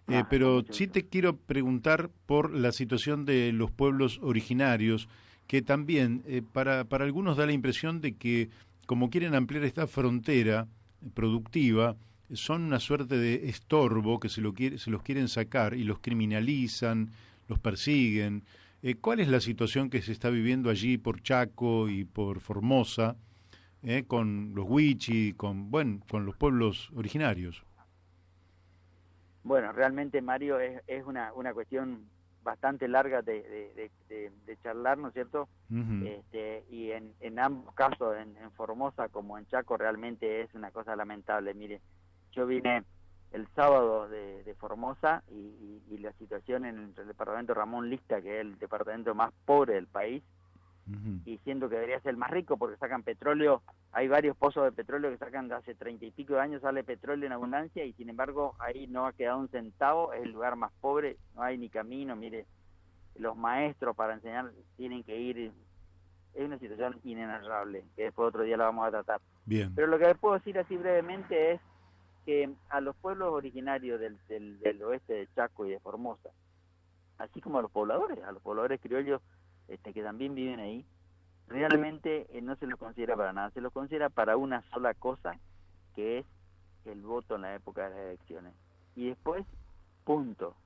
Con Pero mucho sí gusto. te quiero preguntar por la situación de los pueblos originarios, que también para algunos da la impresión de que como quieren ampliar esta frontera productiva, son una suerte de estorbo que se los quieren sacar y los criminalizan, los persiguen. ¿Cuál es la situación que se está viviendo allí por Chaco y por Formosa, con los Wichi, con los pueblos originarios? Bueno, realmente, Mario, es una cuestión bastante larga de charlar, ¿no es cierto? Ujú. Y en ambos casos, en Formosa como en Chaco, realmente es una cosa lamentable. Mire, yo vine el sábado de Formosa, y la situación en el departamento Ramón Lista, que es el departamento más pobre del país, y siendo que debería ser el más rico porque sacan petróleo, hay varios pozos de petróleo que sacan de hace 30 y pico de años, sale petróleo en abundancia y sin embargo ahí no ha quedado un centavo, es el lugar más pobre, no hay ni camino, mire, los maestros para enseñar tienen que ir, es una situación inenarrable, que después otro día la vamos a tratar. Bien. Pero lo que les puedo decir así brevemente es que a los pueblos originarios del oeste de Chaco y de Formosa, así como a los pobladores criollos que también viven ahí, realmente no se los considera para nada, se los considera para una sola cosa, que es el voto en la época de las elecciones. Y después, punto.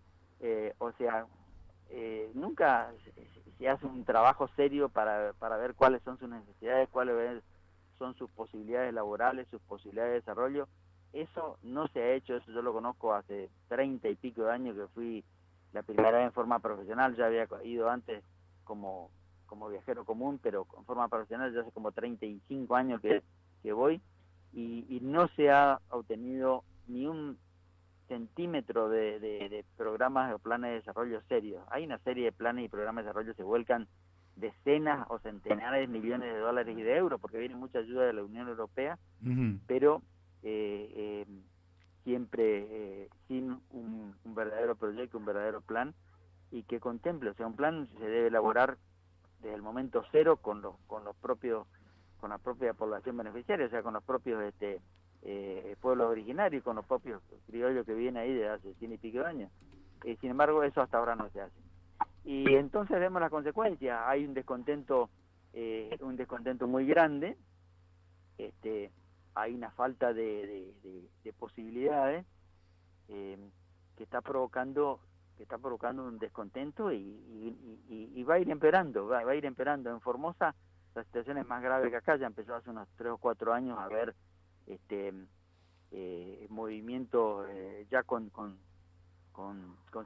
Nunca se hace un trabajo serio para ver cuáles son sus necesidades, cuáles son sus posibilidades laborales, sus posibilidades de desarrollo. Eso no se ha hecho, eso yo lo conozco hace 30 y pico de años que fui la primera vez en forma profesional, ya había ido antes como viajero común, pero en forma profesional ya hace como 35 años que voy, y no se ha obtenido ni un centímetro de programas o planes de desarrollo serios. Hay una serie de planes y programas de desarrollo que se vuelcan decenas o centenares de millones de dólares y de euros, porque viene mucha ayuda de la Unión Europea, pero siempre sin un verdadero proyecto, un verdadero plan, y que contemple, o sea, un plan se debe elaborar desde el momento cero con la propia población beneficiaria, o sea, con los propios pueblos originarios, con los propios criollos que vienen ahí desde hace 100 y pico de años. Sin embargo, eso hasta ahora no se hace. Y entonces vemos las consecuencias. Hay un descontento muy grande, hay una falta de posibilidades que está provocando un descontento y va a ir empeorando, va a ir empeorando. En Formosa la situación es más grave que acá, ya empezó hace unos 3 o 4 años a haber movimientos ya con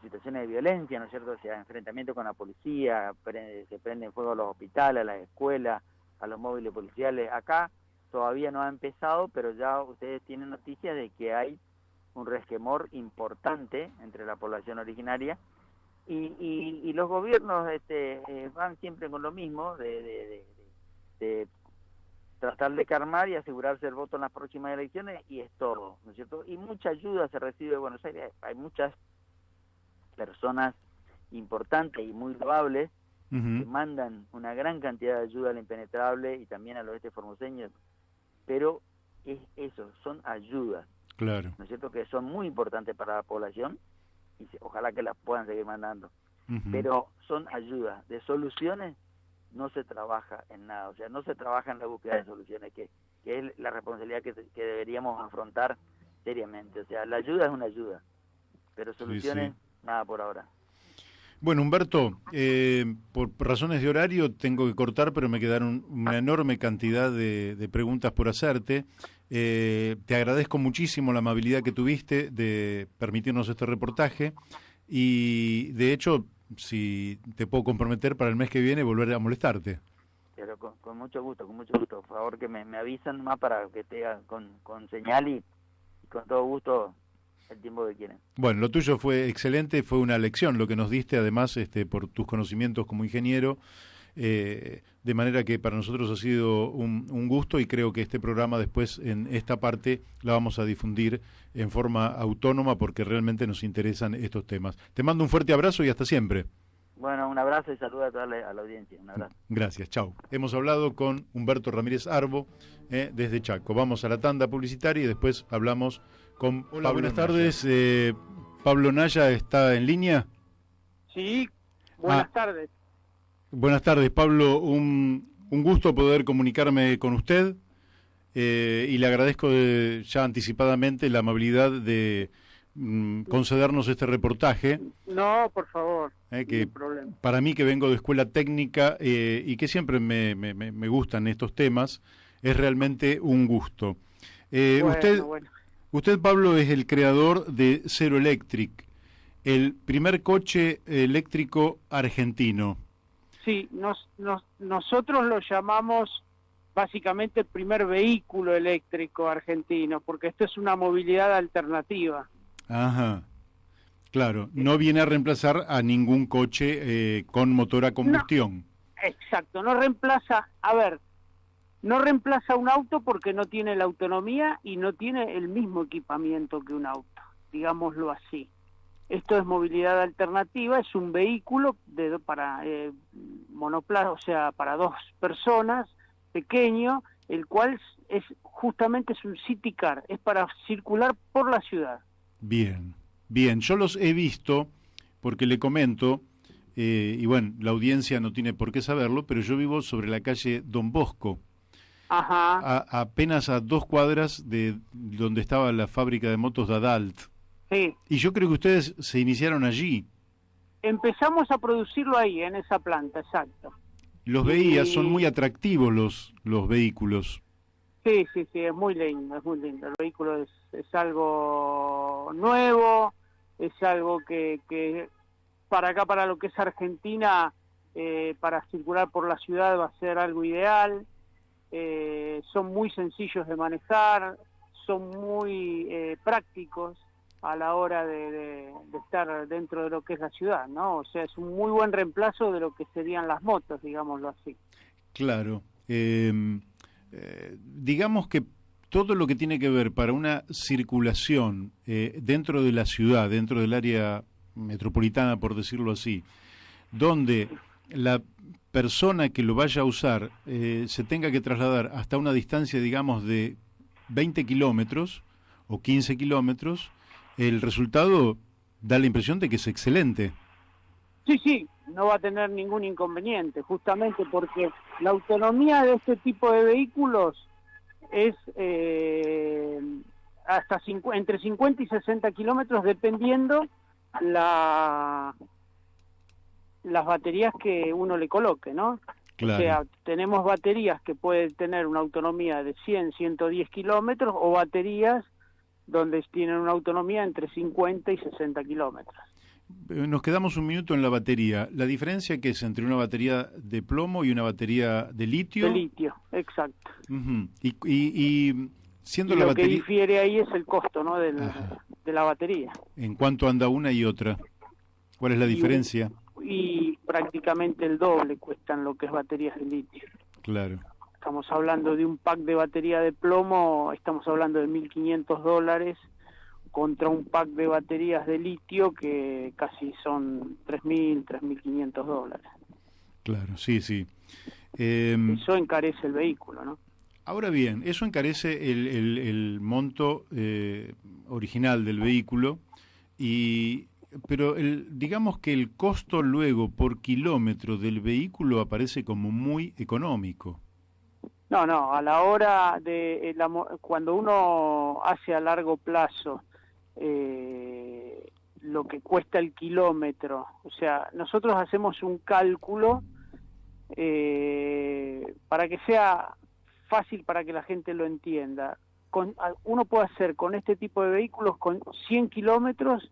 situaciones de violencia, ¿no es cierto? O sea, enfrentamiento con la policía, se prenden fuego a los hospitales, a las escuelas, a los móviles policiales. Acá todavía no ha empezado, pero ya ustedes tienen noticias de que hay un resquemor importante entre la población originaria y los gobiernos van siempre con lo mismo de tratar de calmar y asegurarse el voto en las próximas elecciones, y es todo, ¿no es cierto? Y mucha ayuda se recibe de Buenos Aires, hay muchas personas importantes y muy loables que mandan una gran cantidad de ayuda al impenetrable y también al oeste formoseño, pero es eso, son ayudas, claro, ¿no es cierto?, que son muy importantes para la población y ojalá que las puedan seguir mandando, pero son ayudas, de soluciones no se trabaja en nada, o sea, no se trabaja en la búsqueda de soluciones, que es la responsabilidad que deberíamos afrontar seriamente. O sea, la ayuda es una ayuda, pero soluciones, nada por ahora. Bueno, Humberto, por razones de horario tengo que cortar, pero me quedaron una enorme cantidad de preguntas por hacerte. Te agradezco muchísimo la amabilidad que tuviste de permitirnos este reportaje y, de hecho, si te puedo comprometer para el mes que viene volver a molestarte. Pero con mucho gusto, por favor que me avisan más para que te con señal y con todo gusto el tiempo que quieran. Bueno, lo tuyo fue excelente, fue una lección lo que nos diste, además por tus conocimientos como ingeniero, de manera que para nosotros ha sido un gusto y creo que este programa después en esta parte la vamos a difundir en forma autónoma porque realmente nos interesan estos temas. Te mando un fuerte abrazo y hasta siempre. Bueno, un abrazo y saludos a toda la audiencia. Un abrazo. Gracias, chao. Hemos hablado con Humberto Ramírez Arbo desde Chaco. Vamos a la tanda publicitaria y después hablamos con Pablo. Buenas tardes. Pablo Naya está en línea. Sí, buenas tardes. Buenas tardes, Pablo. Un gusto poder comunicarme con usted y le agradezco ya anticipadamente la amabilidad de concedernos este reportaje. No, por favor, que para mí, que vengo de escuela técnica y que siempre me gustan estos temas, es realmente un gusto. Usted, Pablo, es el creador de Zero Electric, el primer coche eléctrico argentino. Sí, nosotros lo llamamos básicamente el primer vehículo eléctrico argentino, porque esto es una movilidad alternativa. Ajá, claro, no viene a reemplazar a ningún coche con motor a combustión. Exacto, no reemplaza, a ver, no reemplaza un auto porque no tiene la autonomía y no tiene el mismo equipamiento que un auto, digámoslo así. Esto es movilidad alternativa, es un vehículo para monoplaza, o sea, para dos personas, pequeño, el cual justamente es un city car, es para circular por la ciudad. Bien, bien, yo los he visto porque le comento, y bueno, la audiencia no tiene por qué saberlo, pero yo vivo sobre la calle Don Bosco, Ajá. apenas a 2 cuadras de donde estaba la fábrica de motos de Adalt. Sí. Y yo creo que ustedes se iniciaron allí. Empezamos a producirlo ahí, en esa planta, exacto. Los veía, son muy atractivos los vehículos. Sí, sí, sí, es muy lindo, es muy lindo. El vehículo es algo nuevo, es algo que para acá, para lo que es Argentina, para circular por la ciudad va a ser algo ideal. Son muy sencillos de manejar, son muy prácticos a la hora de estar dentro de lo que es la ciudad, ¿no? O sea, es un muy buen reemplazo de lo que serían las motos, digámoslo así. Claro. Digamos que todo lo que tiene que ver para una circulación dentro de la ciudad, dentro del área metropolitana, por decirlo así, donde la persona que lo vaya a usar se tenga que trasladar hasta una distancia, digamos, de 20 kilómetros o 15 kilómetros, el resultado da la impresión de que es excelente. Sí, sí, no va a tener ningún inconveniente, justamente porque la autonomía de este tipo de vehículos es hasta entre 50 y 60 kilómetros, dependiendo las baterías que uno le coloque, ¿no? Claro. O sea, tenemos baterías que pueden tener una autonomía de 100, 110 kilómetros o baterías donde tienen una autonomía entre 50 y 60 kilómetros. Nos quedamos un minuto en la batería. ¿La diferencia qué es entre una batería de plomo y una batería de litio? De litio, exacto. Uh-huh. Y siendo y la lo batería... que difiere ahí es el costo, ¿no? de la batería. ¿En cuánto anda una y otra? ¿Cuál es la diferencia? Y prácticamente el doble cuestan lo que es baterías de litio. Claro. Estamos hablando de un pack de batería de plomo, estamos hablando de $1.500 contra un pack de baterías de litio que casi son $3.000, $3.500. Claro, sí, sí. Eso encarece el vehículo, ¿no? Ahora bien, eso encarece el monto original del vehículo, pero digamos que el costo luego por kilómetro del vehículo aparece como muy económico. No, no, a la hora de cuando uno hace a largo plazo lo que cuesta el kilómetro, o sea, nosotros hacemos un cálculo para que sea fácil para que la gente lo entienda. Uno puede hacer con este tipo de vehículos con 100 kilómetros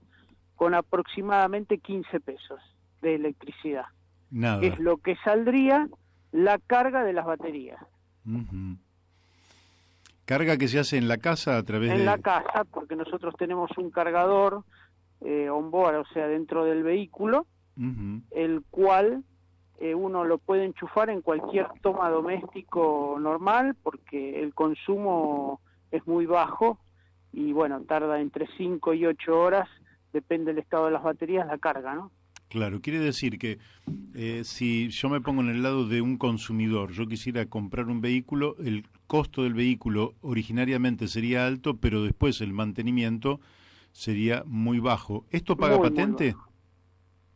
con aproximadamente 15 pesos de electricidad. Nada. Es lo que saldría la carga de las baterías. Uh-huh. Carga que se hace en la casa a través de... En la casa, porque nosotros tenemos un cargador onboard, o sea, dentro del vehículo, uh-huh, el cual uno lo puede enchufar en cualquier toma doméstico normal, porque el consumo es muy bajo y, bueno, tarda entre 5 y 8 horas, depende del estado de las baterías, la carga, ¿no? Claro, quiere decir que si yo me pongo en el lado de un consumidor, yo quisiera comprar un vehículo, el costo del vehículo originariamente sería alto, pero después el mantenimiento sería muy bajo. ¿Esto paga patente?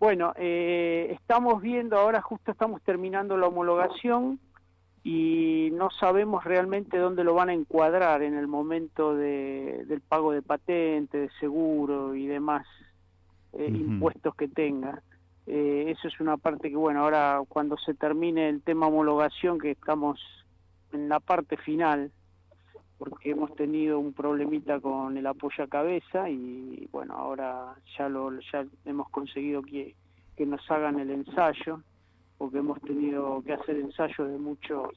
Bueno, estamos viendo, ahora justo estamos terminando la homologación y no sabemos realmente dónde lo van a encuadrar en el momento del pago de patente, de seguro y demás. Impuestos que tenga. Eso es una parte que, bueno, ahora cuando se termine el tema homologación, que estamos en la parte final, porque hemos tenido un problemita con el apoyo a cabeza y, bueno, ahora ya hemos conseguido que nos hagan el ensayo, porque hemos tenido que hacer ensayos de muchas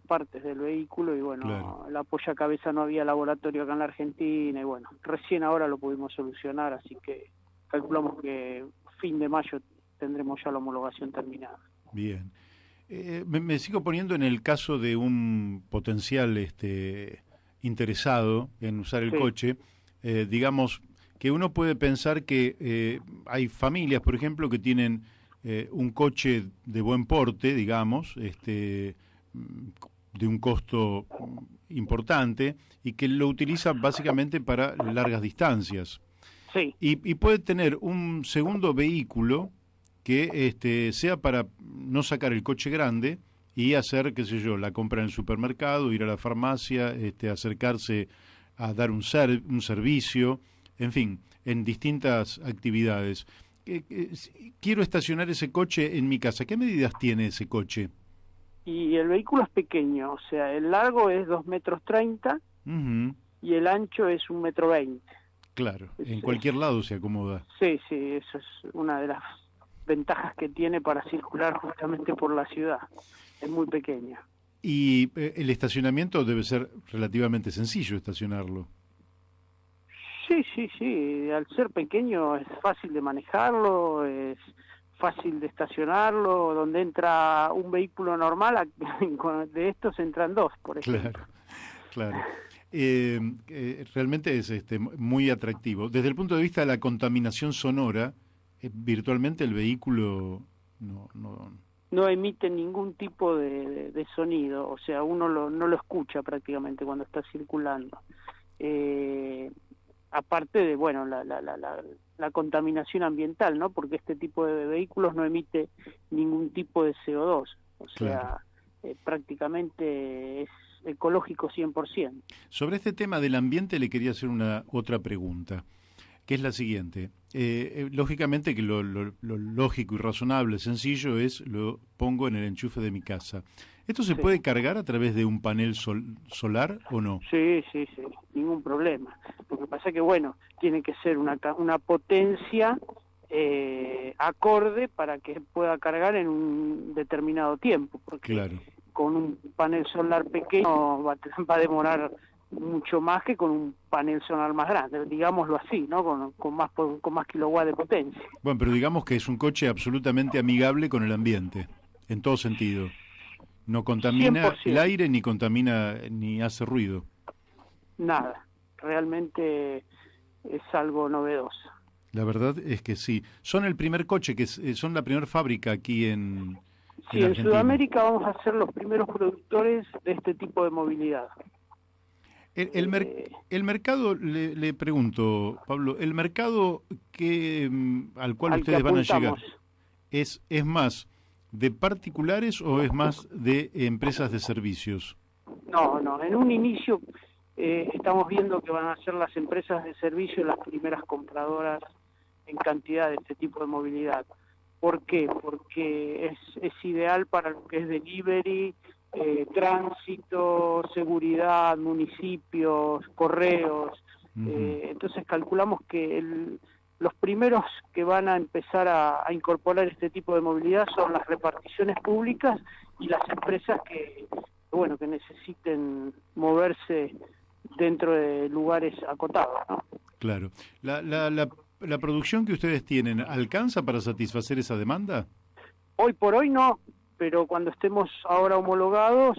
partes del vehículo y, bueno, claro, el apoyo a cabeza no había laboratorio acá en la Argentina y, bueno, recién ahora lo pudimos solucionar, así que calculamos que fin de mayo tendremos ya la homologación terminada. Bien. Me sigo poniendo en el caso de un potencial interesado en usar el coche. Digamos que uno puede pensar que hay familias, por ejemplo, que tienen un coche de buen porte, digamos, de un costo importante y que lo utilizan básicamente para largas distancias. Sí. Y puede tener un segundo vehículo que sea para no sacar el coche grande y hacer, qué sé yo, la compra en el supermercado, ir a la farmacia, acercarse a dar un servicio, en fin, en distintas actividades. Quiero estacionar ese coche en mi casa. ¿Qué medidas tiene ese coche? Y el vehículo es pequeño, o sea, el largo es 2,30 m y el ancho es 1,20 m. Claro, en cualquier lado se acomoda. Sí, eso es una de las ventajas que tiene para circular justamente por la ciudad. Es muy pequeña. Y el estacionamiento debe ser relativamente sencillo estacionarlo. Sí. Al ser pequeño es fácil de manejarlo, es fácil de estacionarlo. Donde entra un vehículo normal, de estos entran dos, por ejemplo. Claro. Realmente es muy atractivo. Desde el punto de vista de la contaminación sonora, virtualmente el vehículo no emite ningún tipo de sonido, o sea, uno no lo escucha prácticamente cuando está circulando. Aparte de, bueno, la contaminación ambiental, ¿no? Porque este tipo de vehículos no emite ningún tipo de CO2, o sea, prácticamente es ecológico 100%. Sobre este tema del ambiente le quería hacer otra pregunta, que es la siguiente. Lógicamente que lo lógico y razonable, sencillo, es lo pongo en el enchufe de mi casa. ¿Esto se puede cargar a través de un panel solar o no? Sí, ningún problema. Lo que pasa es que, bueno, tiene que ser una potencia acorde para que pueda cargar en un determinado tiempo, porque con un panel solar pequeño va a demorar mucho más que con un panel solar más grande, digámoslo así, ¿no? Con más kilowatts de potencia. Bueno, pero digamos que es un coche absolutamente amigable con el ambiente, en todo sentido. No contamina 100%. El aire, ni hace ruido. Nada, realmente es algo novedoso. La verdad es que sí. Son el primer coche, son la primera fábrica aquí en en Sudamérica vamos a ser los primeros productores de este tipo de movilidad. El mercado, le pregunto, Pablo, el mercado al cual ustedes van a llegar, ¿es más de particulares o es más de empresas de servicios? No, en un inicio estamos viendo que van a ser las empresas de servicio las primeras compradoras en cantidad de este tipo de movilidad. ¿Por qué? Porque es ideal para lo que es delivery, tránsito, seguridad, municipios, correos. Entonces calculamos que los primeros que van a empezar a incorporar este tipo de movilidad son las reparticiones públicas y las empresas que necesiten moverse dentro de lugares acotados, ¿no? Claro. ¿La producción que ustedes tienen alcanza para satisfacer esa demanda? Hoy por hoy no, pero cuando estemos ahora homologados,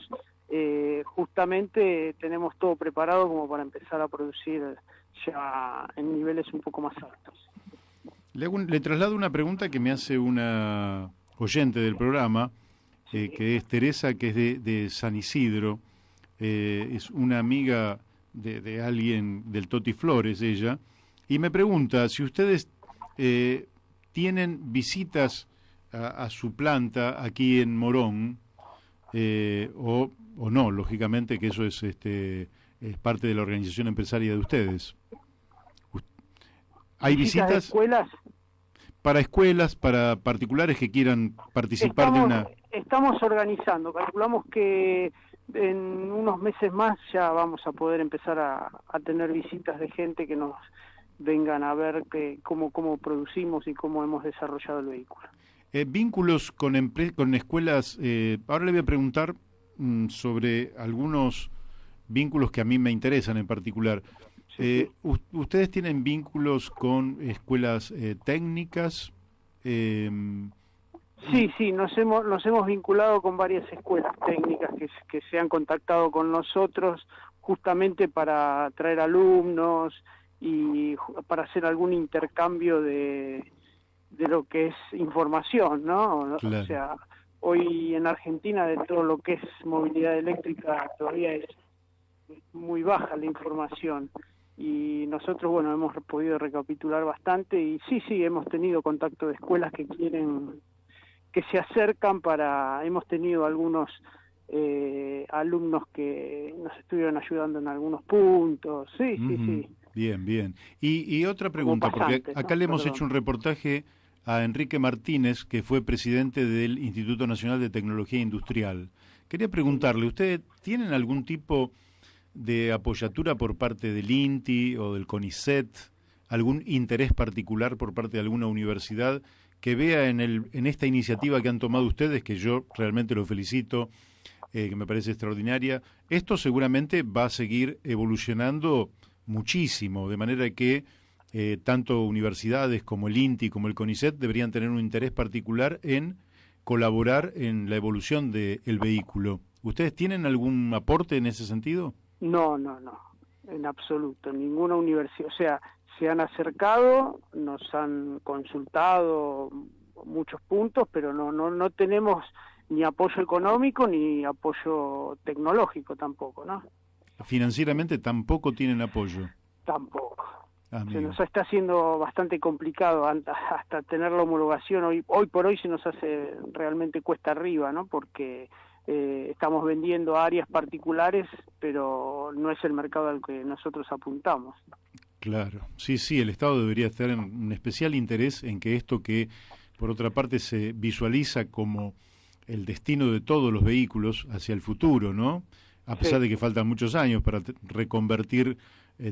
justamente tenemos todo preparado como para empezar a producir ya en niveles un poco más altos. Le traslado una pregunta que me hace una oyente del programa, que es Teresa, que es de San Isidro. Es una amiga de alguien del Toti Flores, ella, y me pregunta si ustedes tienen visitas a su planta aquí en Morón, o no, lógicamente que eso es parte de la organización empresaria de ustedes. ¿Hay visitas de escuelas? Para escuelas, para particulares que quieran participar de una... Estamos organizando, calculamos que en unos meses más ya vamos a poder empezar a tener visitas de gente que nos vengan a ver cómo producimos y cómo hemos desarrollado el vehículo. Vínculos con escuelas, ahora le voy a preguntar sobre algunos vínculos que a mí me interesan en particular. ¿Ustedes tienen vínculos con escuelas técnicas Sí, nos hemos vinculado con varias escuelas técnicas que se han contactado con nosotros justamente para traer alumnos y para hacer algún intercambio de lo que es información, ¿no? Claro. O sea, hoy en Argentina de todo lo que es movilidad eléctrica todavía es muy baja la información. Y nosotros, bueno, hemos podido recapitular bastante y sí, hemos tenido contacto de escuelas que se acercan hemos tenido algunos alumnos que nos estuvieron ayudando en algunos puntos, sí. Bien. Y otra pregunta, porque acá le hemos hecho un reportaje a Enrique Martínez, que fue presidente del Instituto Nacional de Tecnología Industrial. Quería preguntarle, ¿ustedes tienen algún tipo de apoyatura por parte del INTI o del CONICET, algún interés particular por parte de alguna universidad que vea en esta iniciativa que han tomado ustedes, que yo realmente lo felicito, que me parece extraordinaria? Esto seguramente va a seguir evolucionando muchísimo, de manera que tanto universidades como el INTI como el CONICET deberían tener un interés particular en colaborar en la evolución del vehículo. ¿Ustedes tienen algún aporte en ese sentido? No, en absoluto, ninguna universidad, o sea, se han acercado, nos han consultado muchos puntos, pero no tenemos ni apoyo económico ni apoyo tecnológico tampoco, ¿no? Financieramente tampoco tienen apoyo. Tampoco. Amigo. Se nos está haciendo bastante complicado hasta tener la homologación. Hoy por hoy se nos hace realmente cuesta arriba, ¿no? Porque estamos vendiendo a áreas particulares, pero no es el mercado al que nosotros apuntamos. Claro, sí, el Estado debería estar en un especial interés en que esto que, por otra parte, se visualiza como el destino de todos los vehículos hacia el futuro, ¿no? A pesar de que faltan muchos años para reconvertir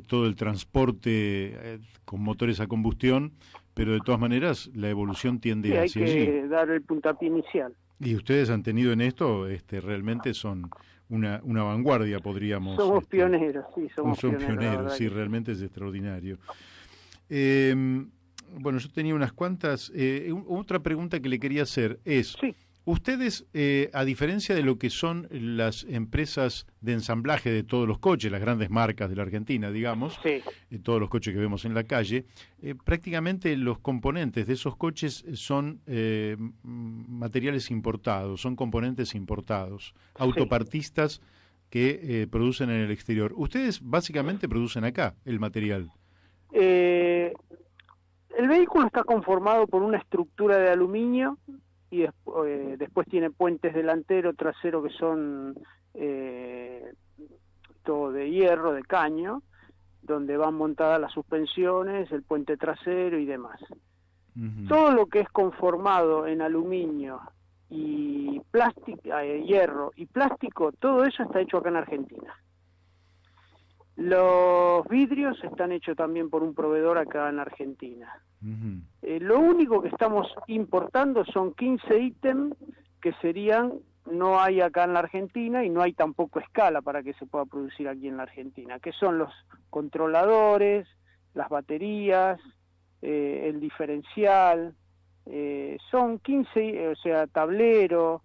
todo el transporte con motores a combustión, pero de todas maneras la evolución tiende hacia allí. Hay que dar el puntapié inicial. Y ustedes han tenido en esto, realmente son una vanguardia, podríamos. Somos pioneros, sí, somos pioneros, sí, realmente es extraordinario. Bueno, yo tenía unas cuantas. Otra pregunta que le quería hacer es, sí. Ustedes, a diferencia de lo que son las empresas de ensamblaje de todos los coches, las grandes marcas de la Argentina, digamos, todos los coches que vemos en la calle, prácticamente los componentes de esos coches son materiales importados, son componentes importados, autopartistas que producen en el exterior. Ustedes básicamente producen acá el material. El vehículo está conformado por una estructura de aluminio y después tiene puentes delantero, trasero que son todo de hierro, de caño, donde van montadas las suspensiones, el puente trasero y demás. Todo lo que es conformado en aluminio y plástico, hierro y plástico, todo eso está hecho acá en Argentina. Los vidrios están hechos también por un proveedor acá en Argentina. Lo único que estamos importando son 15 ítems que no hay acá en la Argentina y no hay tampoco escala para que se pueda producir aquí en la Argentina, que son los controladores, las baterías, el diferencial, son 15, o sea, tablero,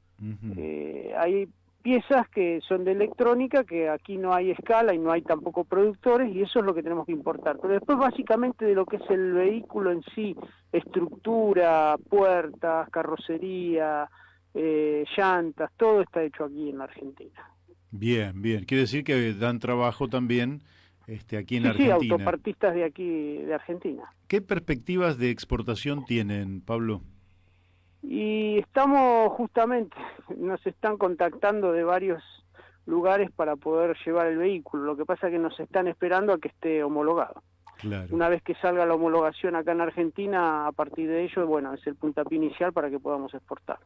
hay piezas que son de electrónica, que aquí no hay escala y no hay tampoco productores, y eso es lo que tenemos que importar. Pero después básicamente de lo que es el vehículo en sí, estructura, puertas, carrocería, llantas, todo está hecho aquí en la Argentina. Bien. Quiere decir que dan trabajo también aquí en la Argentina. Sí, autopartistas de aquí, de Argentina. ¿Qué perspectivas de exportación tienen, Pablo? Y estamos justamente, nos están contactando de varios lugares para poder llevar el vehículo. Lo que pasa es que nos están esperando a que esté homologado. Claro. Una vez que salga la homologación acá en Argentina, a partir de ello, bueno, es el puntapié inicial para que podamos exportar.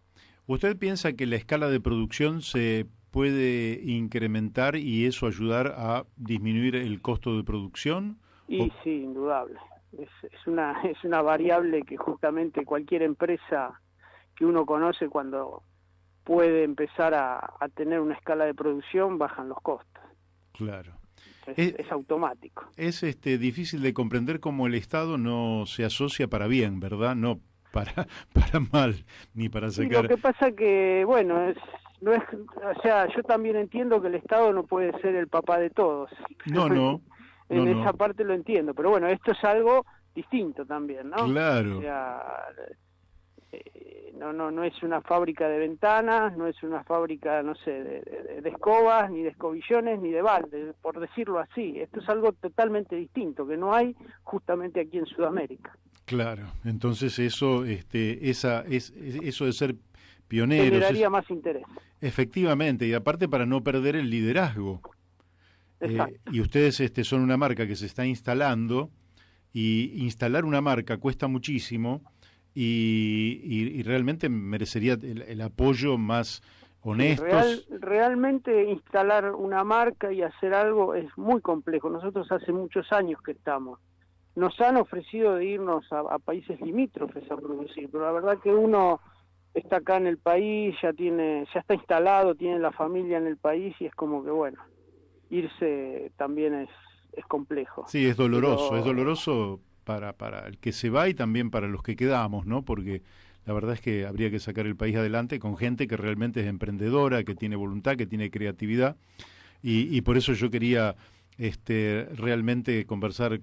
¿Usted piensa que la escala de producción se puede incrementar y eso ayudar a disminuir el costo de producción? Sí, indudable. Es una variable que justamente cualquier empresa que uno conoce, cuando puede empezar a tener una escala de producción, bajan los costos. Claro. Es automático. Es difícil de comprender cómo el Estado no se asocia para bien, ¿verdad? No para mal, ni para Sí, sacar... lo que pasa que, bueno, no es, o sea, yo también entiendo que el Estado no puede ser el papá de todos. No, En esa no, parte lo entiendo, pero bueno, esto es algo distinto también, ¿no? O claro. sea, no es una fábrica de ventanas, no es una fábrica, no sé, de escobas, ni de escobillones, ni de baldes, por decirlo así. Esto es algo totalmente distinto, que no hay justamente aquí en Sudamérica. Claro, entonces eso, eso de ser pioneros, Generaría más interés. efectivamente, y aparte para no perder el liderazgo. Exacto. Y ustedes son una marca que se está instalando, y instalar una marca cuesta muchísimo, y realmente merecería el apoyo más Sí, honestos. realmente instalar una marca y hacer algo es muy complejo. Nosotros hace muchos años que estamos. Nos han ofrecido de irnos a países limítrofes a producir, pero la verdad que uno está acá en el país, ya está instalado, tiene la familia en el país y es como que bueno, irse también es complejo. Sí, es Pero doloroso para el que se va y también para los que quedamos, ¿no? Porque la verdad es que habría que sacar el país adelante con gente que realmente es emprendedora, que tiene voluntad, que tiene creatividad, y por eso yo quería realmente conversar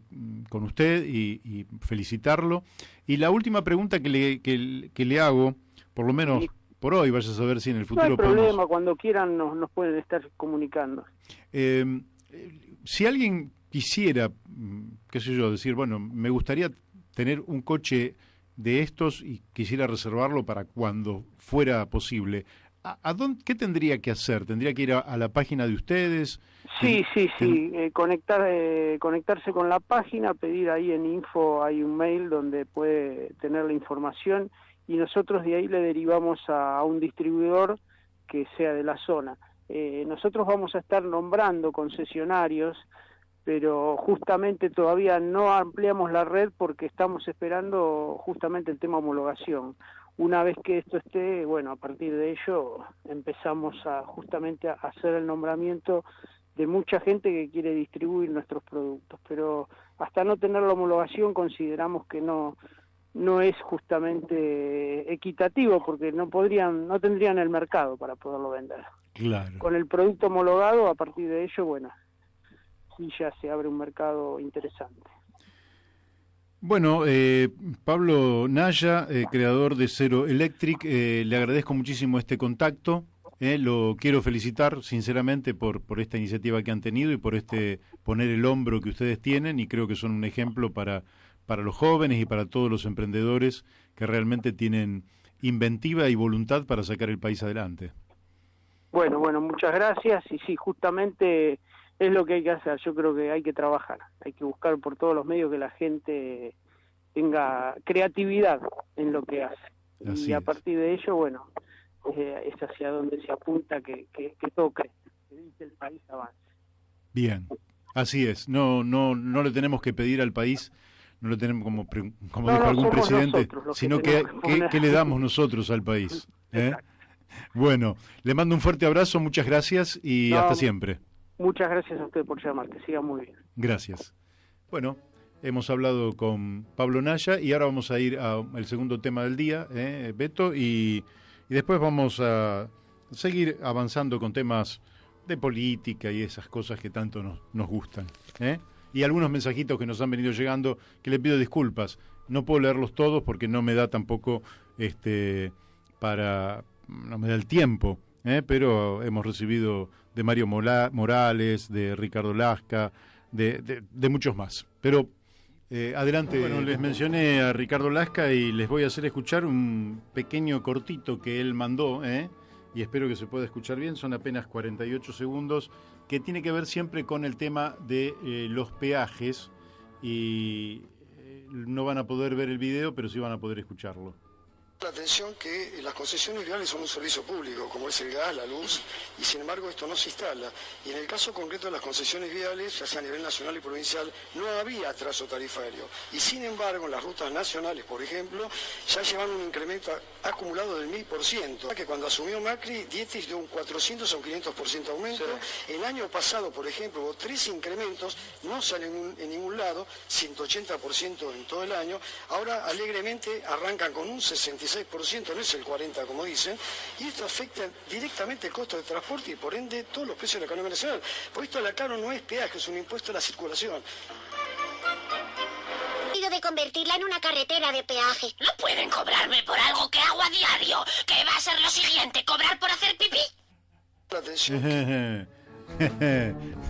con usted y felicitarlo. Y la última pregunta que le hago, por lo menos sí, por hoy, vaya a saber si en el no hay futuro podemos... problema, cuando quieran nos pueden estar comunicando. Eh, si alguien quisiera, qué sé yo, decir, bueno, me gustaría tener un coche de estos y quisiera reservarlo para cuando fuera posible, ¿qué tendría que hacer? ¿Tendría que ir a la página de ustedes? Sí, Ten- conectarse con la página, pedir ahí en info, hay un mail donde puede tener la información y nosotros de ahí le derivamos a un distribuidor que sea de la zona. Nosotros vamos a estar nombrando concesionarios, pero justamente todavía no ampliamos la red porque estamos esperando justamente el tema homologación. Una vez que esto esté, bueno, a partir de ello empezamos justamente a hacer el nombramiento de mucha gente que quiere distribuir nuestros productos, pero hasta no tener la homologación consideramos que no es justamente equitativo porque no tendrían el mercado para poderlo vender. Claro. Con el producto homologado, a partir de ello, bueno, sí ya se abre un mercado interesante. Bueno, Pablo Naya, creador de Zero Electric, le agradezco muchísimo este contacto. Lo quiero felicitar sinceramente por esta iniciativa que han tenido y por poner el hombro que ustedes tienen, y creo que son un ejemplo para los jóvenes y para todos los emprendedores que realmente tienen inventiva y voluntad para sacar el país adelante. Bueno, muchas gracias y sí, justamente es lo que hay que hacer. Yo creo que hay que trabajar, hay que buscar por todos los medios que la gente tenga creatividad en lo que hace. Así Y a es. partir de ello, bueno, es hacia donde se apunta que todo crezca, que el país avance. Bien, así es. No le tenemos que pedir al país, no le tenemos como dijo algún Somos presidente, nosotros los que sino tenemos que poner. que le damos nosotros al país. Exacto. Bueno, le mando un fuerte abrazo, muchas gracias y hasta siempre. Muchas gracias a usted por llamar, que siga muy bien. Gracias. Bueno, hemos hablado con Pablo Naya y ahora vamos a ir al segundo tema del día, Beto, y después vamos a seguir avanzando con temas de política y esas cosas que tanto nos gustan. Y algunos mensajitos que nos han venido llegando que le pido disculpas. No puedo leerlos todos porque no me da tampoco no me da el tiempo, pero hemos recibido de Mario Morales, de Ricardo Lasca, de muchos más. Pero adelante. Bueno, les mencioné a Ricardo Lasca y les voy a hacer escuchar un pequeño cortito que él mandó, y espero que se pueda escuchar bien, son apenas 48 segundos, que tiene que ver siempre con el tema de los peajes, y no van a poder ver el video, pero sí van a poder escucharlo. La atención que las concesiones viales son un servicio público, como es el gas, la luz, y sin embargo esto no se instala. Y en el caso concreto de las concesiones viales, ya sea a nivel nacional y provincial, no había atraso tarifario. Y sin embargo, en las rutas nacionales, por ejemplo, ya llevan un incremento acumulado del 1000%. Que cuando asumió Macri, Dietrich dio un 400 a un 500% aumento. Sí. El año pasado, por ejemplo, hubo 3 incrementos, no salen en ningún lado, 180% en todo el año. Ahora, alegremente, arrancan con un 66%, no es el 40% como dicen, y esto afecta directamente el costo de transporte y por ende todos los precios de la economía nacional. Por esto la CARO no es peaje, es un impuesto a la circulación. De convertirla en una carretera de peaje. ¿No pueden cobrarme por algo que hago a diario? ¿Qué va a ser lo siguiente? ¿Cobrar por hacer pipí? Atención.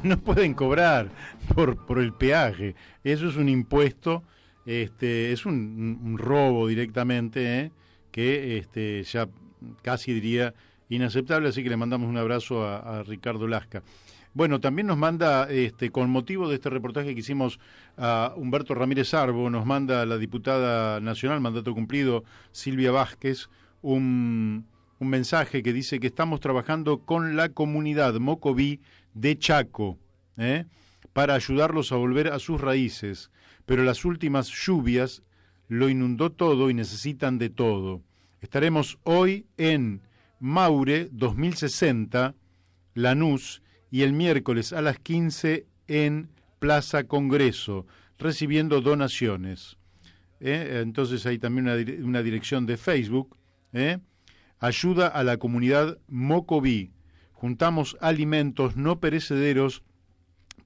No pueden cobrar por el peaje. Eso es un impuesto, es un robo directamente, que ya casi diría inaceptable, así que le mandamos un abrazo a Ricardo Lasca. Bueno, también nos manda, con motivo de este reportaje que hicimos a Humberto Ramírez Arbo, nos manda la diputada nacional, mandato cumplido, Silvia Vázquez, un mensaje que dice que estamos trabajando con la comunidad Mocoví de Chaco, para ayudarlos a volver a sus raíces, pero las últimas lluvias lo inundó todo y necesitan de todo. Estaremos hoy en Maure 2060, Lanús, y el miércoles a las 15 en Plaza Congreso, recibiendo donaciones. Entonces hay también una dirección de Facebook, Ayuda a la comunidad Mocoví. Juntamos alimentos no perecederos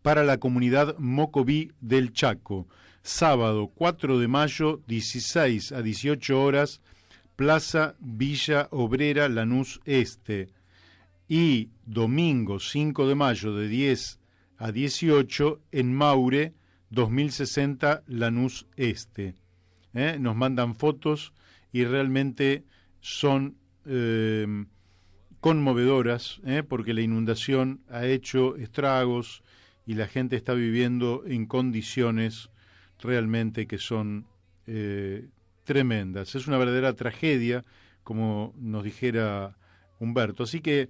para la comunidad Mocoví del Chaco. Sábado 4 de mayo, 16 a 18 horas, Plaza Villa Obrera, Lanús Este. Y domingo 5 de mayo de 10 a 18 en Maure 2060 Lanús Este. Nos mandan fotos y realmente son conmovedoras, porque la inundación ha hecho estragos y la gente está viviendo en condiciones realmente que son tremendas. Es una verdadera tragedia, como nos dijera Humberto. Así que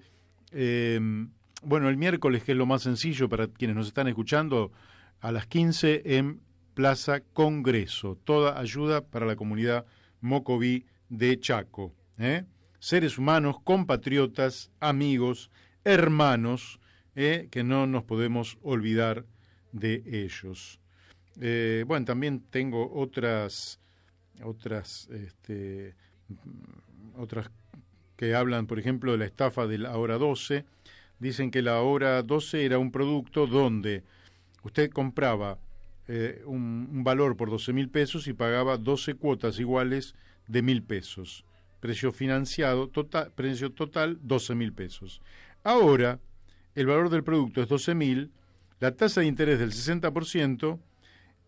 bueno, el miércoles, que es lo más sencillo para quienes nos están escuchando, a las 15 en Plaza Congreso. Toda ayuda para la comunidad Mocoví de Chaco. Seres humanos, compatriotas, amigos, hermanos, que no nos podemos olvidar de ellos. Bueno, también tengo otras que hablan, por ejemplo, de la estafa de la hora 12. Dicen que la hora 12 era un producto donde usted compraba un valor por 12.000 pesos y pagaba 12 cuotas iguales de 1.000 pesos. Precio financiado, precio total 12.000 pesos. Ahora, el valor del producto es 12.000, la tasa de interés del 60%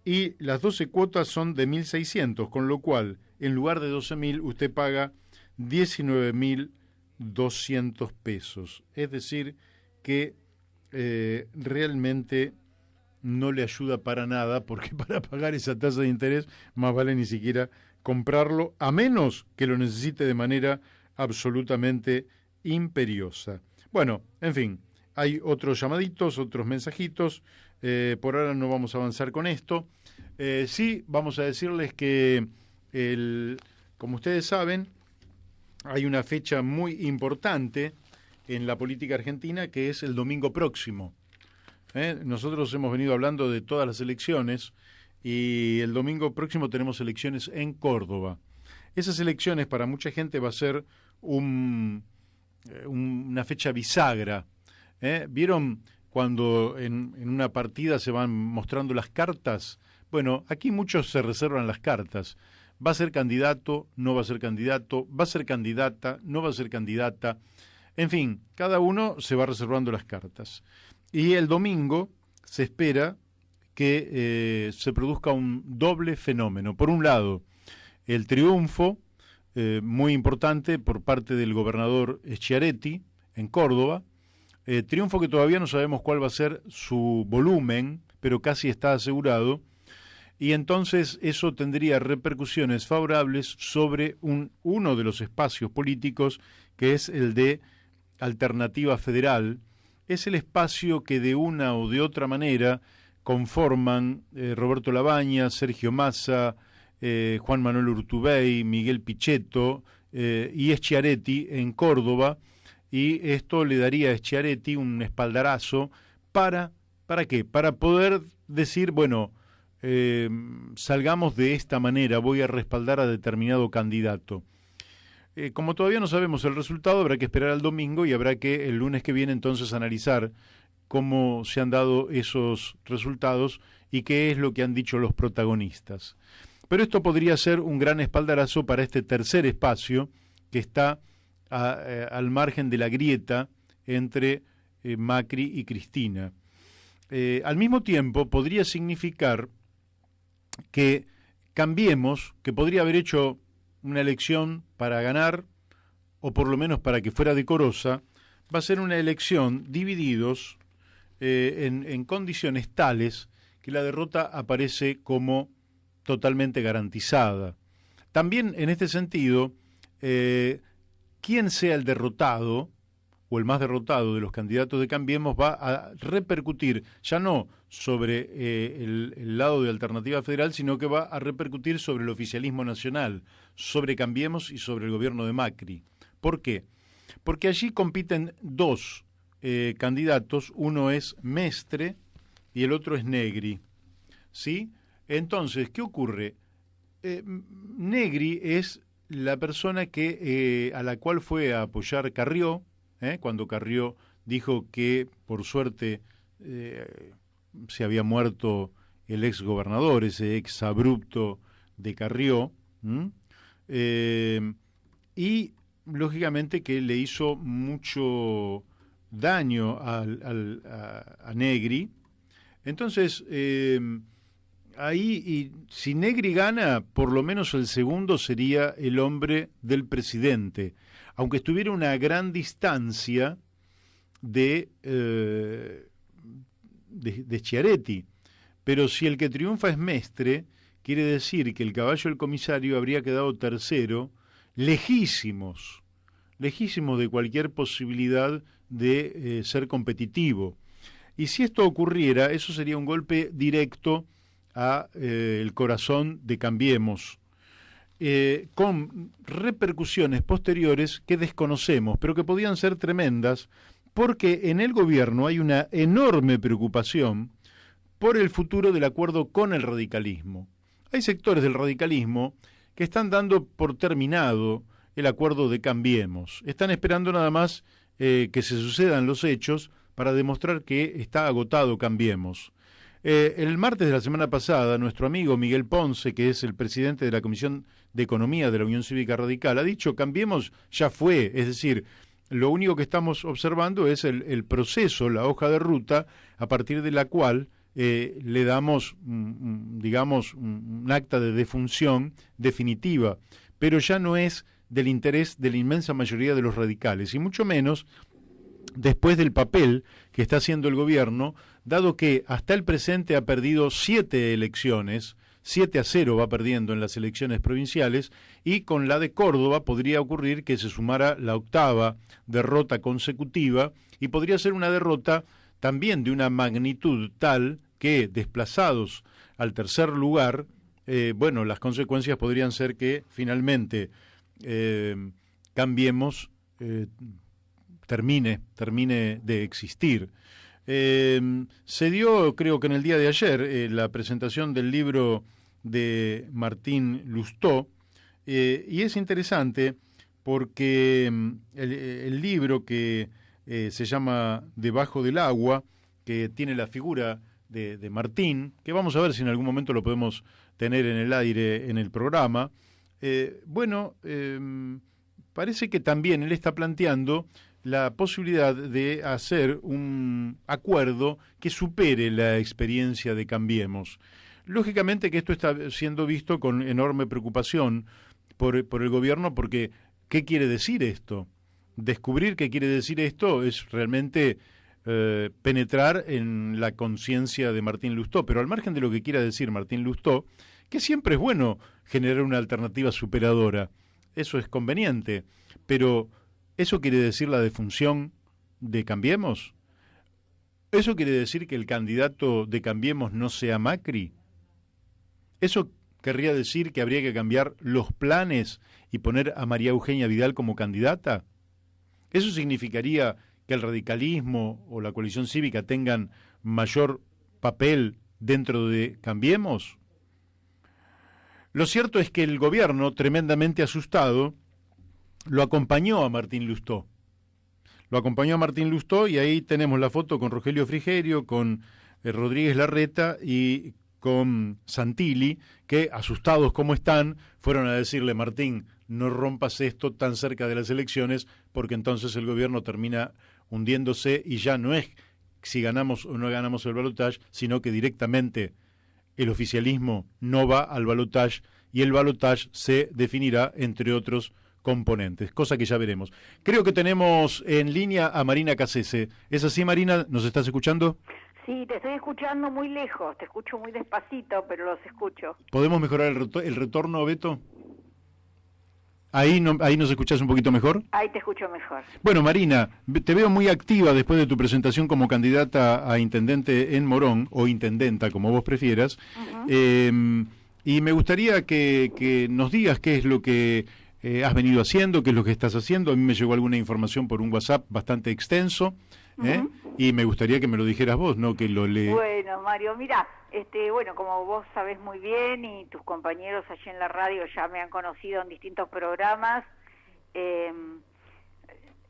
y las 12 cuotas son de 1.600, con lo cual, en lugar de 12.000, usted paga 19.200 pesos. Es decir, que realmente no le ayuda para nada, porque para pagar esa tasa de interés más vale ni siquiera comprarlo, a menos que lo necesite de manera absolutamente imperiosa. Bueno, en fin, hay otros llamaditos, otros mensajitos. Por ahora no vamos a avanzar con esto. Sí, vamos a decirles que, como ustedes saben, hay una fecha muy importante en la política argentina, que es el domingo próximo. Nosotros hemos venido hablando de todas las elecciones y el domingo próximo tenemos elecciones en Córdoba. Esas elecciones para mucha gente va a ser una fecha bisagra. ¿Vieron cuando en una partida se van mostrando las cartas? Bueno, aquí muchos se reservan las cartas. ¿Va a ser candidato? ¿No va a ser candidato? ¿Va a ser candidata? ¿No va a ser candidata? En fin, cada uno se va reservando las cartas. Y el domingo se espera que se produzca un doble fenómeno. Por un lado, el triunfo muy importante por parte del gobernador Schiaretti en Córdoba, triunfo que todavía no sabemos cuál va a ser su volumen, pero casi está asegurado. y entonces eso tendría repercusiones favorables sobre uno de los espacios políticos, que es el de Alternativa Federal. Es el espacio que de una o de otra manera conforman Roberto Labaña, Sergio Massa, Juan Manuel Urtubey, Miguel Pichetto y Schiaretti en Córdoba, y esto le daría a Schiaretti un espaldarazo ¿para qué? Para poder decir, bueno, salgamos de esta manera, voy a respaldar a determinado candidato. Como todavía no sabemos el resultado, habrá que esperar al domingo y habrá que el lunes que viene entonces analizar cómo se han dado esos resultados y qué es lo que han dicho los protagonistas. Pero esto podría ser un gran espaldarazo para este tercer espacio que está al margen de la grieta entre Macri y Cristina. Al mismo tiempo podría significar que Cambiemos, que podría haber hecho una elección para ganar, o por lo menos para que fuera decorosa, va a ser una elección divididos en condiciones tales que la derrota aparece como totalmente garantizada. También en este sentido, quien sea el derrotado o el más derrotado de los candidatos de Cambiemos va a repercutir ya no sobre el lado de Alternativa Federal, sino que va a repercutir sobre el oficialismo nacional, sobre Cambiemos y sobre el gobierno de Macri. ¿Por qué? Porque allí compiten dos candidatos, uno es Mestre y el otro es Negri, ¿sí? Entonces, ¿qué ocurre? Negri es la persona que a la cual fue a apoyar Carrió, cuando Carrió dijo que por suerte se había muerto el ex gobernador, ese ex abrupto de Carrió, y lógicamente que le hizo mucho daño a Negri. Entonces, ahí, y si Negri gana, por lo menos el segundo sería el hombre del presidente, aunque estuviera a una gran distancia de Schiaretti. Pero si el que triunfa es Mestre, quiere decir que el caballo del comisario habría quedado tercero, lejísimos de cualquier posibilidad de ser competitivo. Y si esto ocurriera, eso sería un golpe directo a el corazón de Cambiemos, con repercusiones posteriores que desconocemos, pero que podían ser tremendas, porque en el gobierno hay una enorme preocupación por el futuro del acuerdo con el radicalismo. Hay sectores del radicalismo que están dando por terminado el acuerdo de Cambiemos. Están esperando nada más que se sucedan los hechos para demostrar que está agotado Cambiemos. El martes de la semana pasada, nuestro amigo Miguel Ponce, que es el presidente de la Comisión de Economía de la Unión Cívica Radical, ha dicho Cambiemos ya fue, es decir, lo único que estamos observando es el proceso, la hoja de ruta, a partir de la cual le damos, digamos, un acta de defunción definitiva, pero ya no es del interés de la inmensa mayoría de los radicales, y mucho menos después del papel que está haciendo el gobierno, dado que hasta el presente ha perdido 7 elecciones, 7-0 va perdiendo en las elecciones provinciales, y con la de Córdoba podría ocurrir que se sumara la 8ª derrota consecutiva, y podría ser una derrota también de una magnitud tal que, desplazados al tercer lugar, bueno, las consecuencias podrían ser que finalmente Cambiemos termine de existir. Se dio, creo que en el día de ayer, la presentación del libro de Martín Lustó, y es interesante porque el libro que se llama Debajo del agua, que tiene la figura de Martín, que vamos a ver si en algún momento lo podemos tener en el aire en el programa, parece que también él está planteando la posibilidad de hacer un acuerdo que supere la experiencia de Cambiemos. Lógicamente que esto está siendo visto con enorme preocupación por el gobierno, porque ¿qué quiere decir esto? Descubrir qué quiere decir esto es realmente penetrar en la conciencia de Martín Lustó. Pero al margen de lo que quiera decir Martín Lustó, que siempre es bueno generar una alternativa superadora, eso es conveniente, pero ¿eso quiere decir la defunción de Cambiemos? ¿Eso quiere decir que el candidato de Cambiemos no sea Macri? ¿Eso querría decir que habría que cambiar los planes y poner a María Eugenia Vidal como candidata? ¿Eso significaría que el radicalismo o la coalición cívica tengan mayor papel dentro de Cambiemos? Lo cierto es que el gobierno, tremendamente asustado, lo acompañó a Martín Lustó. Lo acompañó a Martín Lustó y ahí tenemos la foto con Rogelio Frigerio, con Rodríguez Larreta y con Santilli, que, asustados como están, fueron a decirle: Martín, no rompas esto tan cerca de las elecciones, porque entonces el gobierno termina hundiéndose y ya no es si ganamos o no ganamos el balotaje, sino que directamente el oficialismo no va al balotaje y el balotaje se definirá entre otros componentes, cosa que ya veremos. Creo que tenemos en línea a Marina Cassese. ¿Es así, Marina? ¿Nos estás escuchando? Sí, te estoy escuchando muy lejos, te escucho muy despacito, pero los escucho. ¿Podemos mejorar el retorno, Beto? ¿Ahí nos escuchás un poquito mejor? Ahí te escucho mejor. Bueno, Marina, te veo muy activa después de tu presentación como candidata a intendente en Morón, o intendenta, como vos prefieras. Y me gustaría que nos digas qué es lo que has venido haciendo, qué es lo que estás haciendo. A mí me llegó alguna información por un WhatsApp bastante extenso, y me gustaría que me lo dijeras vos, no que lo lees. Bueno, Mario, mira, bueno, como vos sabés muy bien y tus compañeros allí en la radio ya me han conocido en distintos programas,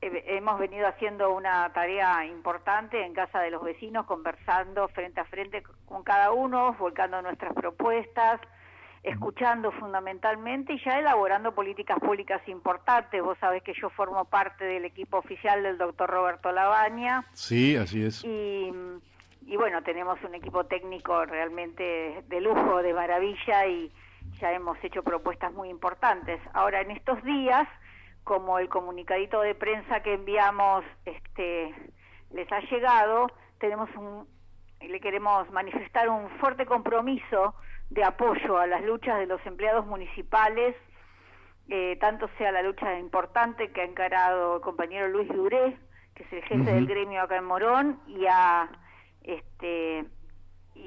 hemos venido haciendo una tarea importante en casa de los vecinos, conversando frente a frente con cada uno, volcando nuestras propuestas, escuchando fundamentalmente y ya elaborando políticas públicas importantes. Vos sabés que yo formo parte del equipo oficial del doctor Roberto Labaña. Sí, así es. Y bueno, tenemos un equipo técnico realmente de lujo, de maravilla, y ya hemos hecho propuestas muy importantes. Ahora, en estos días, como el comunicadito de prensa que enviamos les ha llegado, le queremos manifestar un fuerte compromiso de apoyo a las luchas de los empleados municipales, tanto sea la lucha importante que ha encarado el compañero Luis Duré, que es el jefe del gremio acá en Morón, y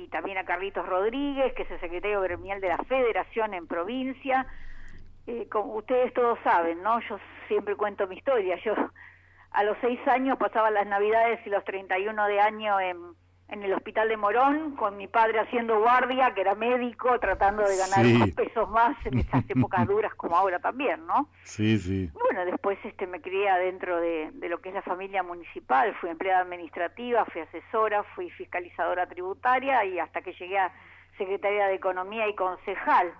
también a Carlitos Rodríguez, que es el secretario gremial de la Federación en provincia. Como ustedes todos saben, ¿no? Yo siempre cuento mi historia. Yo a los 6 años pasaba las Navidades y los 31 de año en el hospital de Morón, con mi padre haciendo guardia, que era médico, tratando de ganar unos pesos más en esas épocas duras como ahora también, ¿no? Sí, sí. Bueno, después me crié adentro de lo que es la familia municipal, fui empleada administrativa, fui asesora, fui fiscalizadora tributaria y hasta que llegué a secretaria de Economía y concejal.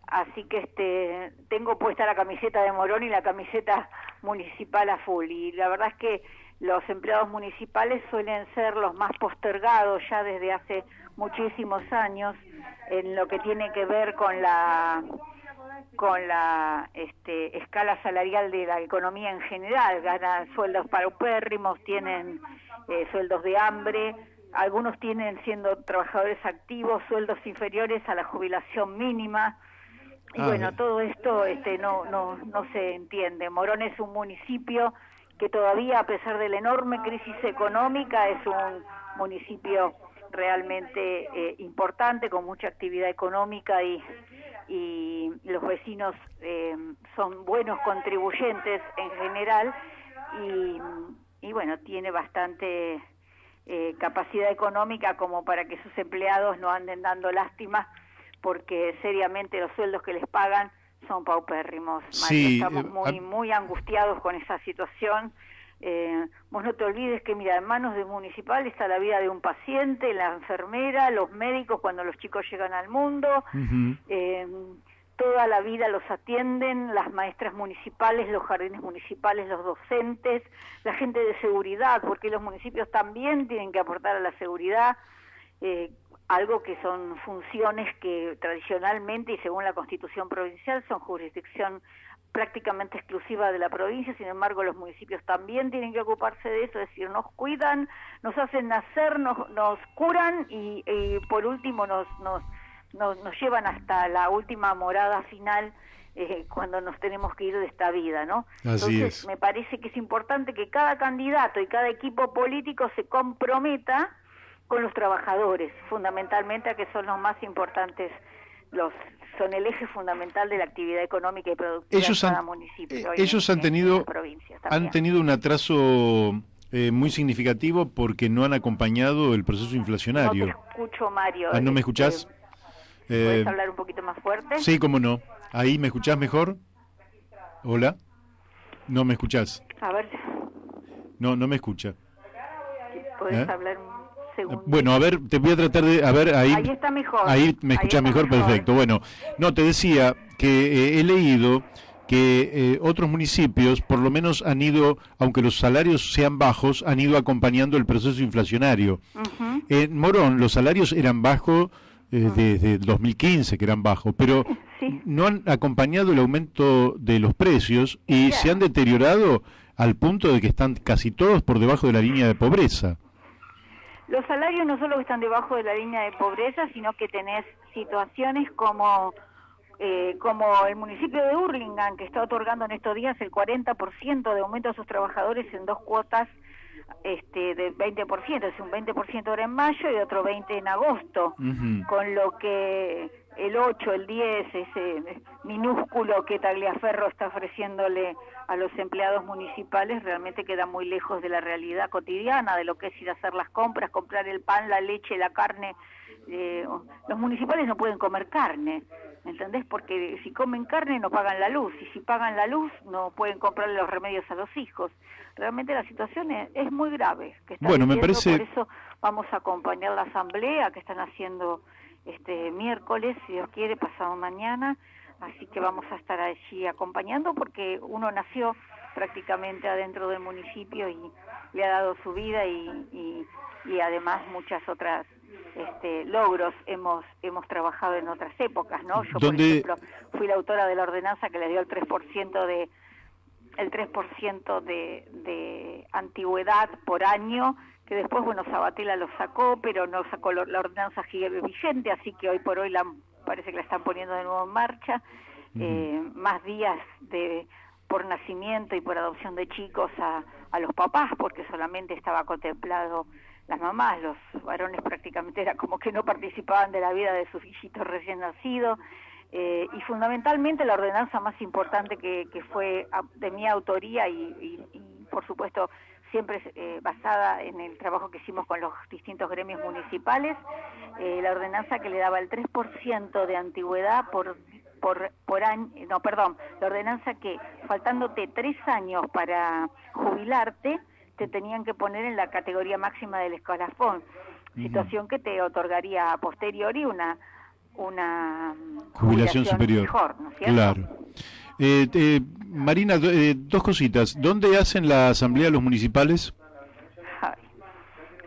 Así que tengo puesta la camiseta de Morón y la camiseta municipal a full, y la verdad es que los empleados municipales suelen ser los más postergados ya desde hace muchísimos años en lo que tiene que ver con la escala salarial de la economía en general. Ganan sueldos paupérrimos, tienen sueldos de hambre, algunos tienen, siendo trabajadores activos, sueldos inferiores a la jubilación mínima. Y bueno, todo esto no se entiende. Morón es un municipio que todavía, a pesar de la enorme crisis económica, es un municipio realmente importante, con mucha actividad económica, y los vecinos son buenos contribuyentes en general, y bueno, tiene bastante capacidad económica como para que sus empleados no anden dando lástima, porque seriamente los sueldos que les pagan son paupérrimos. Sí, estamos muy angustiados con esa situación. Vos no te olvides que, mira, en manos del municipal está la vida de un paciente, la enfermera, los médicos cuando los chicos llegan al mundo, toda la vida los atienden, las maestras municipales, los jardines municipales, los docentes, la gente de seguridad, porque los municipios también tienen que aportar a la seguridad, algo que son funciones que tradicionalmente y según la Constitución provincial son jurisdicción prácticamente exclusiva de la provincia, sin embargo los municipios también tienen que ocuparse de eso, es decir, nos cuidan, nos hacen nacer, nos curan y por último nos llevan hasta la última morada final cuando nos tenemos que ir de esta vida, ¿no? Entonces me parece que es importante que cada candidato y cada equipo político se comprometa con los trabajadores, fundamentalmente, a que son los más importantes, son el eje fundamental de la actividad económica y productiva de cada municipio. Ellos han tenido un atraso muy significativo porque no han acompañado el proceso inflacionario. No te escucho, Mario. ¿No me escuchás? ¿Puedes hablar un poquito más fuerte? Sí, cómo no. ¿Ahí me escuchás mejor? ¿Hola? ¿No me escuchás? A ver. No me escucha. ¿Puedes hablar un segundo? Bueno, a ver, te voy a tratar de... A ver, ahí está mejor. Ahí me escuchás mejor, perfecto. Bueno, no, te decía que he leído que otros municipios, por lo menos han ido, aunque los salarios sean bajos, han ido acompañando el proceso inflacionario. En Morón los salarios eran bajos desde el 2015, que eran bajos, pero no han acompañado el aumento de los precios y se han deteriorado al punto de que están casi todos por debajo de la línea de pobreza. Los salarios no solo están debajo de la línea de pobreza, sino que tenés situaciones como el municipio de Hurlingham, que está otorgando en estos días el 40% de aumento a sus trabajadores en 2 cuotas de 20%, es un 20% ahora en mayo y otro 20% en agosto, con lo que el 8, el 10, ese minúsculo que Tagliaferro está ofreciéndole a los empleados municipales, realmente queda muy lejos de la realidad cotidiana, de lo que es ir a hacer las compras, comprar el pan, la leche, la carne. Los municipales no pueden comer carne, ¿entendés? Porque si comen carne no pagan la luz, y si pagan la luz no pueden comprarle los remedios a los hijos. Realmente la situación es muy grave. Me parece... Por eso vamos a acompañar la asamblea que están haciendo miércoles, si Dios quiere, pasado mañana, así que vamos a estar allí acompañando porque uno nació prácticamente adentro del municipio y le ha dado su vida y además muchas otras logros hemos trabajado en otras épocas, ¿no? Yo, por ejemplo, fui la autora de la ordenanza que le dio el 3% de antigüedad por año, que después, Sabatella lo sacó, pero no sacó la ordenanza vigente, así que hoy por hoy parece que la están poniendo de nuevo en marcha. Más días por nacimiento y por adopción de chicos a los papás, porque solamente estaba contemplado las mamás, los varones prácticamente era como que no participaban de la vida de sus hijitos recién nacidos. Y fundamentalmente la ordenanza más importante que fue de mi autoría y por supuesto siempre basada en el trabajo que hicimos con los distintos gremios municipales, la ordenanza que le daba el 3% de antigüedad por año, la ordenanza que faltándote 3 años para jubilarte, te tenían que poner en la categoría máxima del escalafón, situación que te otorgaría a posteriori una jubilación superior mejor, ¿no es cierto? Claro. Marina, 2 cositas. ¿Dónde hacen la asamblea los municipales? Ay,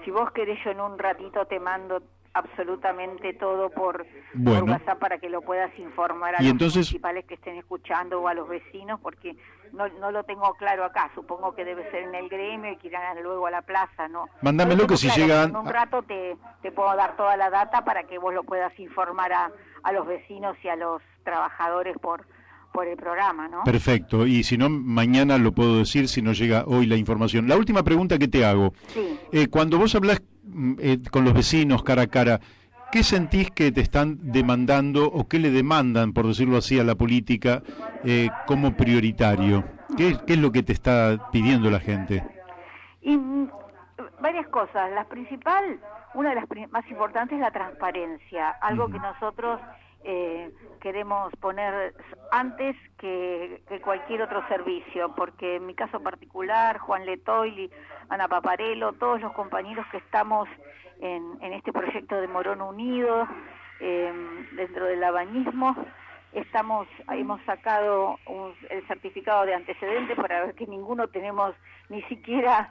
si vos querés, yo en un ratito te mando absolutamente todo por WhatsApp para que lo puedas informar a los municipales que estén escuchando o a los vecinos, porque no lo tengo claro acá. Supongo que debe ser en el gremio y que irán luego a la plaza, ¿no? Mándamelo que si llegan... En un rato te puedo dar toda la data para que vos lo puedas informar a los vecinos y a los trabajadores por el programa, ¿no? Perfecto, y si no, mañana lo puedo decir si no llega hoy la información. La última pregunta que te hago. Sí. Cuando vos hablás con los vecinos cara a cara, ¿qué sentís que te están demandando o qué le demandan, por decirlo así, a la política como prioritario? ¿Qué es lo que te está pidiendo la gente? Y varias cosas. Una de las más importantes es la transparencia, algo que nosotros queremos poner antes que cualquier otro servicio, porque en mi caso particular, Juan Letoili, Ana Paparello, todos los compañeros que estamos en este proyecto de Morón Unido, dentro del bañismo, hemos sacado el certificado de antecedentes para ver que ninguno tenemos ni siquiera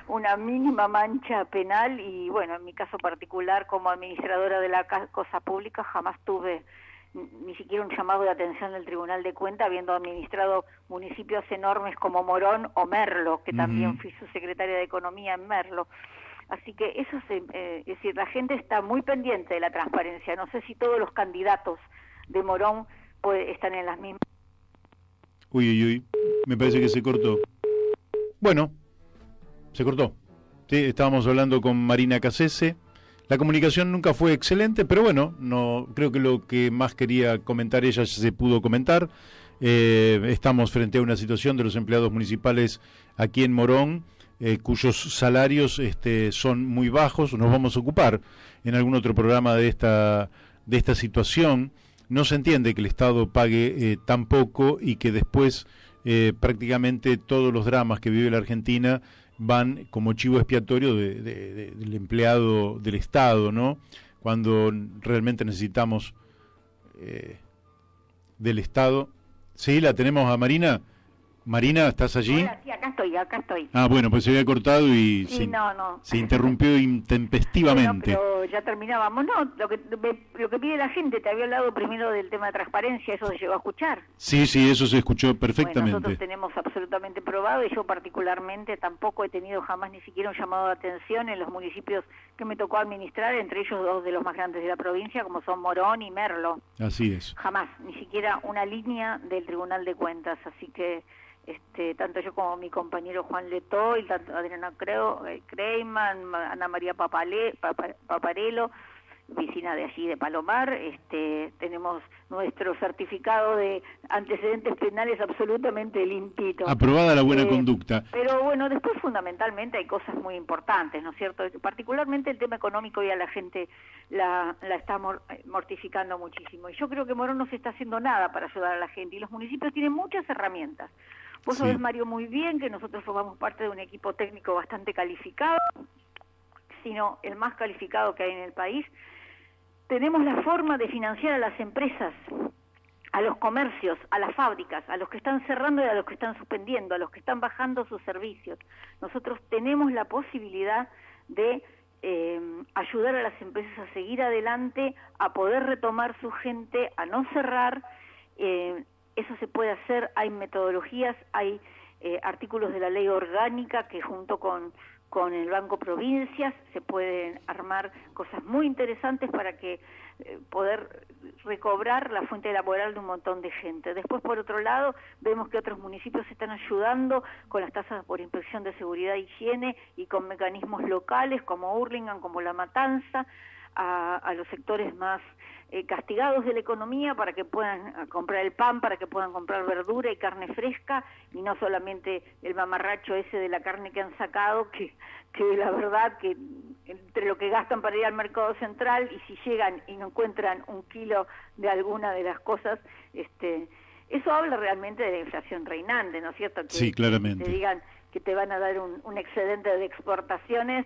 una mínima mancha penal y en mi caso particular como administradora de la cosa pública jamás tuve ni siquiera un llamado de atención del Tribunal de Cuentas, habiendo administrado municipios enormes como Morón o Merlo, que también fui su secretaria de Economía en Merlo. Así que eso es decir, la gente está muy pendiente de la transparencia. No sé si todos los candidatos de Morón están en las mismas. Uy, me parece que se cortó. Bueno, se cortó. Sí, estábamos hablando con Marina Cassese. La comunicación nunca fue excelente, pero bueno, no creo que lo que más quería comentar ella ya se pudo comentar. Estamos frente a una situación de los empleados municipales aquí en Morón, cuyos salarios son muy bajos. Nos vamos a ocupar en algún otro programa de esta situación. No se entiende que el Estado pague tan poco y que después prácticamente todos los dramas que vive la Argentina van como chivo expiatorio del empleado del Estado, ¿no? Cuando realmente necesitamos del Estado. Sí, la tenemos a Marina. Marina, ¿estás allí? Hola, sí, acá estoy. Ah, bueno, pues se había cortado y sí, se interrumpió intempestivamente. Bueno, pero ya terminábamos. No, lo que pide la gente, te había hablado primero del tema de transparencia, eso se llegó a escuchar. Sí, eso se escuchó perfectamente. Bueno, nosotros tenemos absolutamente probado, y yo particularmente tampoco he tenido jamás ni siquiera un llamado de atención en los municipios que me tocó administrar, entre ellos dos de los más grandes de la provincia, como son Morón y Merlo. Así es. Jamás, ni siquiera una línea del Tribunal de Cuentas, así que tanto yo como mi compañero Juan Letó, y tanto Adriana Kreiman, Ana María Paparello, vecina de allí de Palomar, tenemos nuestro certificado de antecedentes penales absolutamente limpito. Aprobada la buena conducta. Pero bueno, después fundamentalmente hay cosas muy importantes, ¿no es cierto? Particularmente el tema económico, y a la gente la está mortificando muchísimo. Y yo creo que Morón no se está haciendo nada para ayudar a la gente, y los municipios tienen muchas herramientas. Vos sabés, Mario, muy bien que nosotros formamos parte de un equipo técnico bastante calificado, sino el más calificado que hay en el país. Tenemos la forma de financiar a las empresas, a los comercios, a las fábricas, a los que están cerrando y a los que están suspendiendo, a los que están bajando sus servicios. Nosotros tenemos la posibilidad de ayudar a las empresas a seguir adelante, a poder retomar su gente, a no cerrar. Eso se puede hacer, hay metodologías, hay artículos de la ley orgánica que junto con el Banco Provincias se pueden armar cosas muy interesantes para que poder recobrar la fuente laboral de un montón de gente. Después, por otro lado, vemos que otros municipios están ayudando con las tasas por inspección de seguridad e higiene y con mecanismos locales como Hurlingham, como La Matanza, a los sectores más castigados de la economía, para que puedan comprar el pan, para que puedan comprar verdura y carne fresca, y no solamente el mamarracho ese de la carne que han sacado, que la verdad que entre lo que gastan para ir al mercado central, y si llegan y no encuentran un kilo de alguna de las cosas, eso habla realmente de la inflación reinante, ¿no es cierto? Que sí, claramente. Te digan que te van a dar un excedente de exportaciones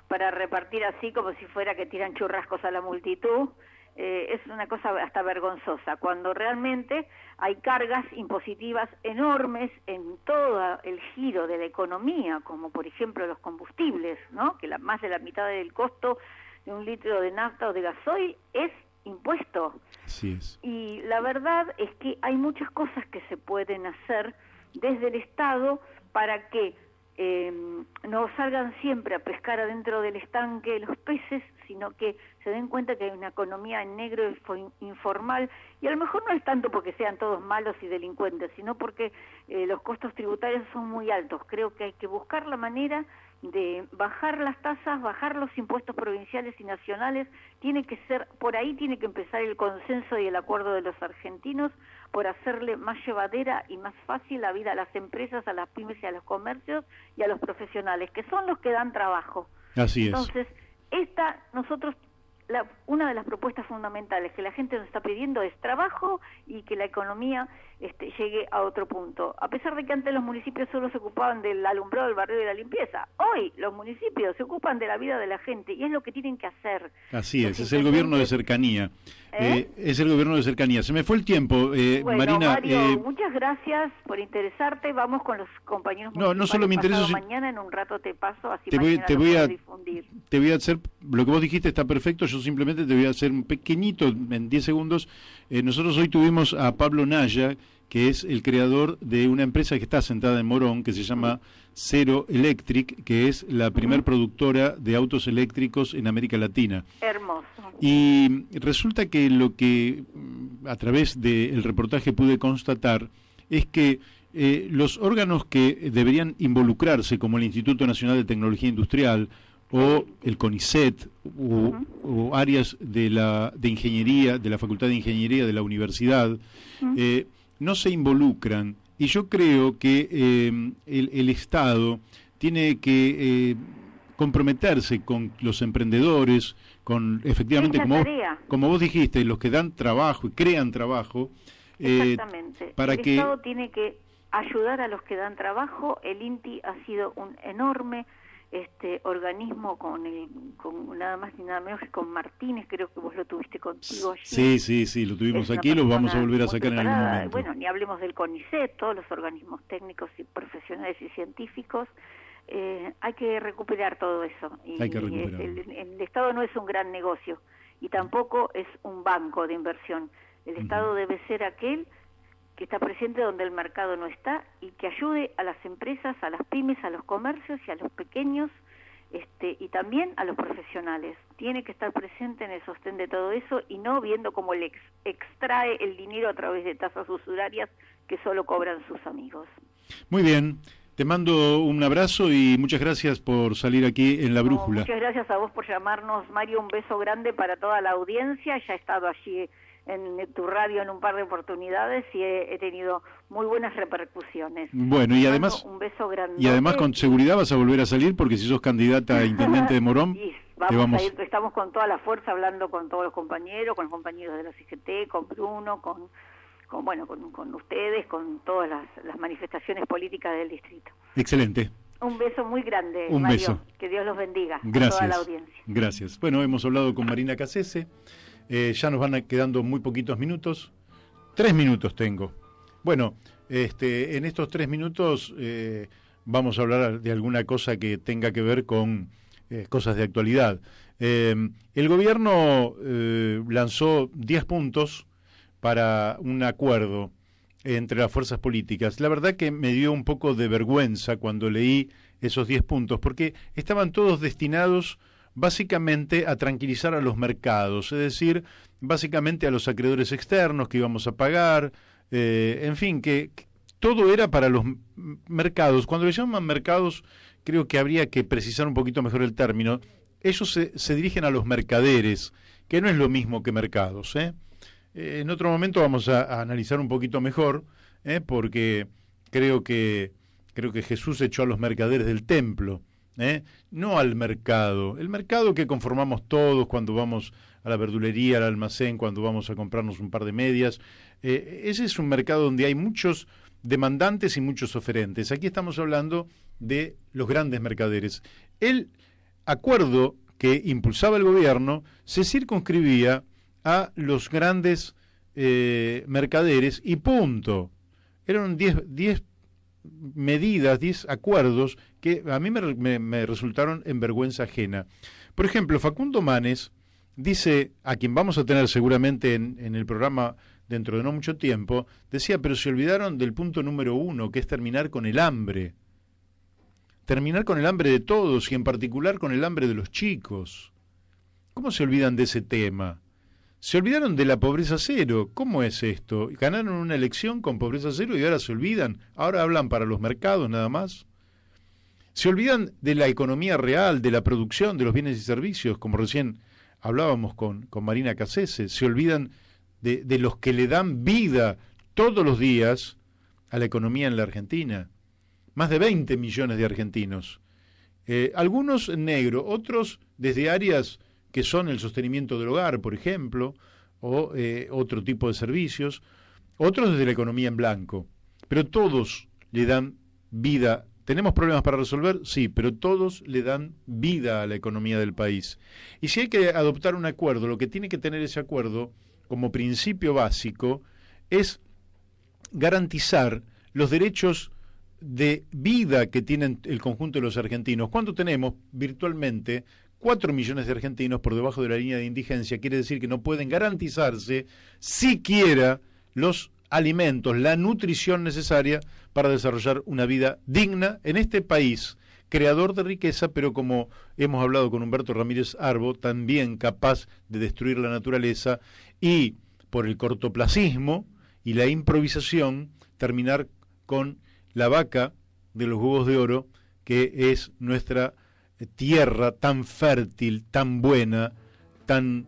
para repartir así como si fuera que tiran churrascos a la multitud. Es una cosa hasta vergonzosa, cuando realmente hay cargas impositivas enormes en todo el giro de la economía, como por ejemplo los combustibles, ¿no? Que más de la mitad del costo de un litro de nafta o de gasoil es impuesto. Así es. Y la verdad es que hay muchas cosas que se pueden hacer desde el Estado para que no salgan siempre a pescar adentro del estanque los peces, sino que se den cuenta que hay una economía en negro informal, y a lo mejor no es tanto porque sean todos malos y delincuentes, sino porque los costos tributarios son muy altos. Creo que hay que buscar la manera de bajar las tasas, bajar los impuestos provinciales y nacionales. Tiene que ser, por ahí tiene que empezar el consenso y el acuerdo de los argentinos por hacerle más llevadera y más fácil la vida a las empresas, a las pymes y a los comercios y a los profesionales, que son los que dan trabajo. Así es. Entonces, una de las propuestas fundamentales que la gente nos está pidiendo es trabajo, y que la economía llegue a otro punto. A pesar de que antes los municipios solo se ocupaban del alumbrado del barrio y de la limpieza, hoy los municipios se ocupan de la vida de la gente y es lo que tienen que hacer. Así es el gobierno de cercanía. Es el gobierno de cercanía. Se me fue el tiempo, bueno, Marina. Mario, muchas gracias por interesarte. Vamos con los compañeros. No solo me interesa. Mañana en un rato te paso, así te voy a difundir. Te voy a hacer, lo que vos dijiste está perfecto, yo simplemente te voy a hacer un pequeñito, en 10 segundos. Nosotros hoy tuvimos a Pablo Naya, que es el creador de una empresa que está sentada en Morón, que se llama Zero Electric, que es la primer productora de autos eléctricos en América Latina. Hermoso. Y resulta que lo que a través del reportaje pude constatar es que los órganos que deberían involucrarse, como el Instituto Nacional de Tecnología Industrial o el CONICET o áreas de ingeniería, de la Facultad de Ingeniería de la universidad, no se involucran. Y yo creo que el Estado tiene que comprometerse con los emprendedores, con efectivamente, como vos dijiste, los que dan trabajo y crean trabajo. Exactamente. Para el Estado tiene que ayudar a los que dan trabajo. El INTI ha sido un enorme organismo con nada más ni nada menos que con Martínez, creo que vos lo tuviste contigo allí. Sí, lo tuvimos aquí, lo vamos a volver a sacar en algún momento. Bueno, ni hablemos del CONICET, todos los organismos técnicos y profesionales y científicos. Hay que recuperar todo eso. Hay que recuperar. El Estado no es un gran negocio y tampoco es un banco de inversión. El Estado debe ser aquel que está presente donde el mercado no está y que ayude a las empresas, a las pymes, a los comercios y a los pequeños y también a los profesionales. Tiene que estar presente en el sostén de todo eso y no viendo cómo le extrae el dinero a través de tasas usurarias que solo cobran sus amigos. Muy bien. Te mando un abrazo y muchas gracias por salir aquí en La Brújula. Muchas gracias a vos por llamarnos, Mario. Un beso grande para toda la audiencia. Ya he estado allí en tu radio en un par de oportunidades y he tenido muy buenas repercusiones. Bueno, y además un beso grande. Y además con seguridad vas a volver a salir porque si sos candidata a intendente de Morón, sí, vamos a ir, estamos con toda la fuerza hablando con todos los compañeros, con los compañeros de la CGT, con Bruno, con ustedes, con todas las manifestaciones políticas del distrito. Excelente. Un beso muy grande, un Mario. Beso. Que Dios los bendiga. Gracias. A toda la audiencia. Gracias. Bueno, hemos hablado con Marina Cassese. Ya nos van quedando muy poquitos minutos. 3 minutos tengo. Bueno, en estos 3 minutos vamos a hablar de alguna cosa que tenga que ver con cosas de actualidad. El gobierno lanzó 10 puntos para un acuerdo entre las fuerzas políticas. La verdad que me dio un poco de vergüenza cuando leí esos 10 puntos, porque estaban todos destinados básicamente a tranquilizar a los mercados, es decir, básicamente a los acreedores externos que íbamos a pagar, en fin, que todo era para los mercados. Cuando le llaman mercados, creo que habría que precisar un poquito mejor el término. Ellos se dirigen a los mercaderes, que no es lo mismo que mercados, En otro momento vamos a analizar un poquito mejor, porque creo que Jesús echó a los mercaderes del templo, no al mercado. El mercado que conformamos todos cuando vamos a la verdulería, al almacén, cuando vamos a comprarnos un par de medias. Ese es un mercado donde hay muchos demandantes y muchos oferentes. Aquí estamos hablando de los grandes mercaderes. El acuerdo que impulsaba el gobierno se circunscribía a los grandes mercaderes y punto. Eran 10 medidas, 10 acuerdos que a mí me resultaron en vergüenza ajena. Por ejemplo, Facundo Manes dice, a quien vamos a tener seguramente en el programa dentro de no mucho tiempo, decía, pero se olvidaron del punto número 1, que es terminar con el hambre. Terminar con el hambre de todos y en particular con el hambre de los chicos. ¿Cómo se olvidan de ese tema? Se olvidaron de la pobreza cero. ¿Cómo es esto? Ganaron una elección con pobreza cero y ahora se olvidan. Ahora hablan para los mercados nada más. Se olvidan de la economía real, de la producción, de los bienes y servicios, como recién hablábamos con Marina Cassese. Se olvidan de los que le dan vida todos los días a la economía en la Argentina. Más de 20 millones de argentinos. Algunos en negro, otros desde áreas que son el sostenimiento del hogar, por ejemplo, o otro tipo de servicios, otros desde la economía en blanco, pero todos le dan vida. ¿Tenemos problemas para resolver? Sí, pero todos le dan vida a la economía del país. Y si hay que adoptar un acuerdo, lo que tiene que tener ese acuerdo como principio básico es garantizar los derechos de vida que tienen el conjunto de los argentinos. ¿Cuánto tenemos? Virtualmente 4 millones de argentinos por debajo de la línea de indigencia. Quiere decir que no pueden garantizarse siquiera los alimentos, la nutrición necesaria para desarrollar una vida digna en este país, creador de riqueza, pero como hemos hablado con Humberto Ramírez Arbo, también capaz de destruir la naturaleza y, por el cortoplacismo y la improvisación, terminar con la vaca de los huevos de oro, que es nuestra tierra tan fértil, tan buena, tan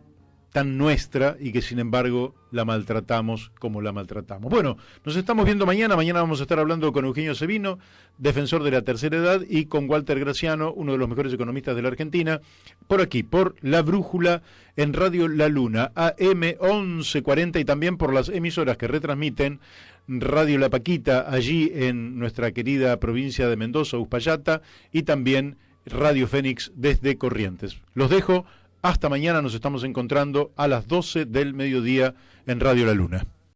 nuestra, y que sin embargo la maltratamos como la maltratamos. Bueno, nos estamos viendo mañana. Mañana vamos a estar hablando con Eugenio Sevino, defensor de la tercera edad, y con Walter Graciano, uno de los mejores economistas de la Argentina, por aquí, por La Brújula, en Radio La Luna, AM 1140, y también por las emisoras que retransmiten Radio La Paquita, allí en nuestra querida provincia de Mendoza, Uspallata, y también Radio Fénix desde Corrientes. Los dejo. Hasta mañana, nos estamos encontrando a las 12 del mediodía en Radio La Luna.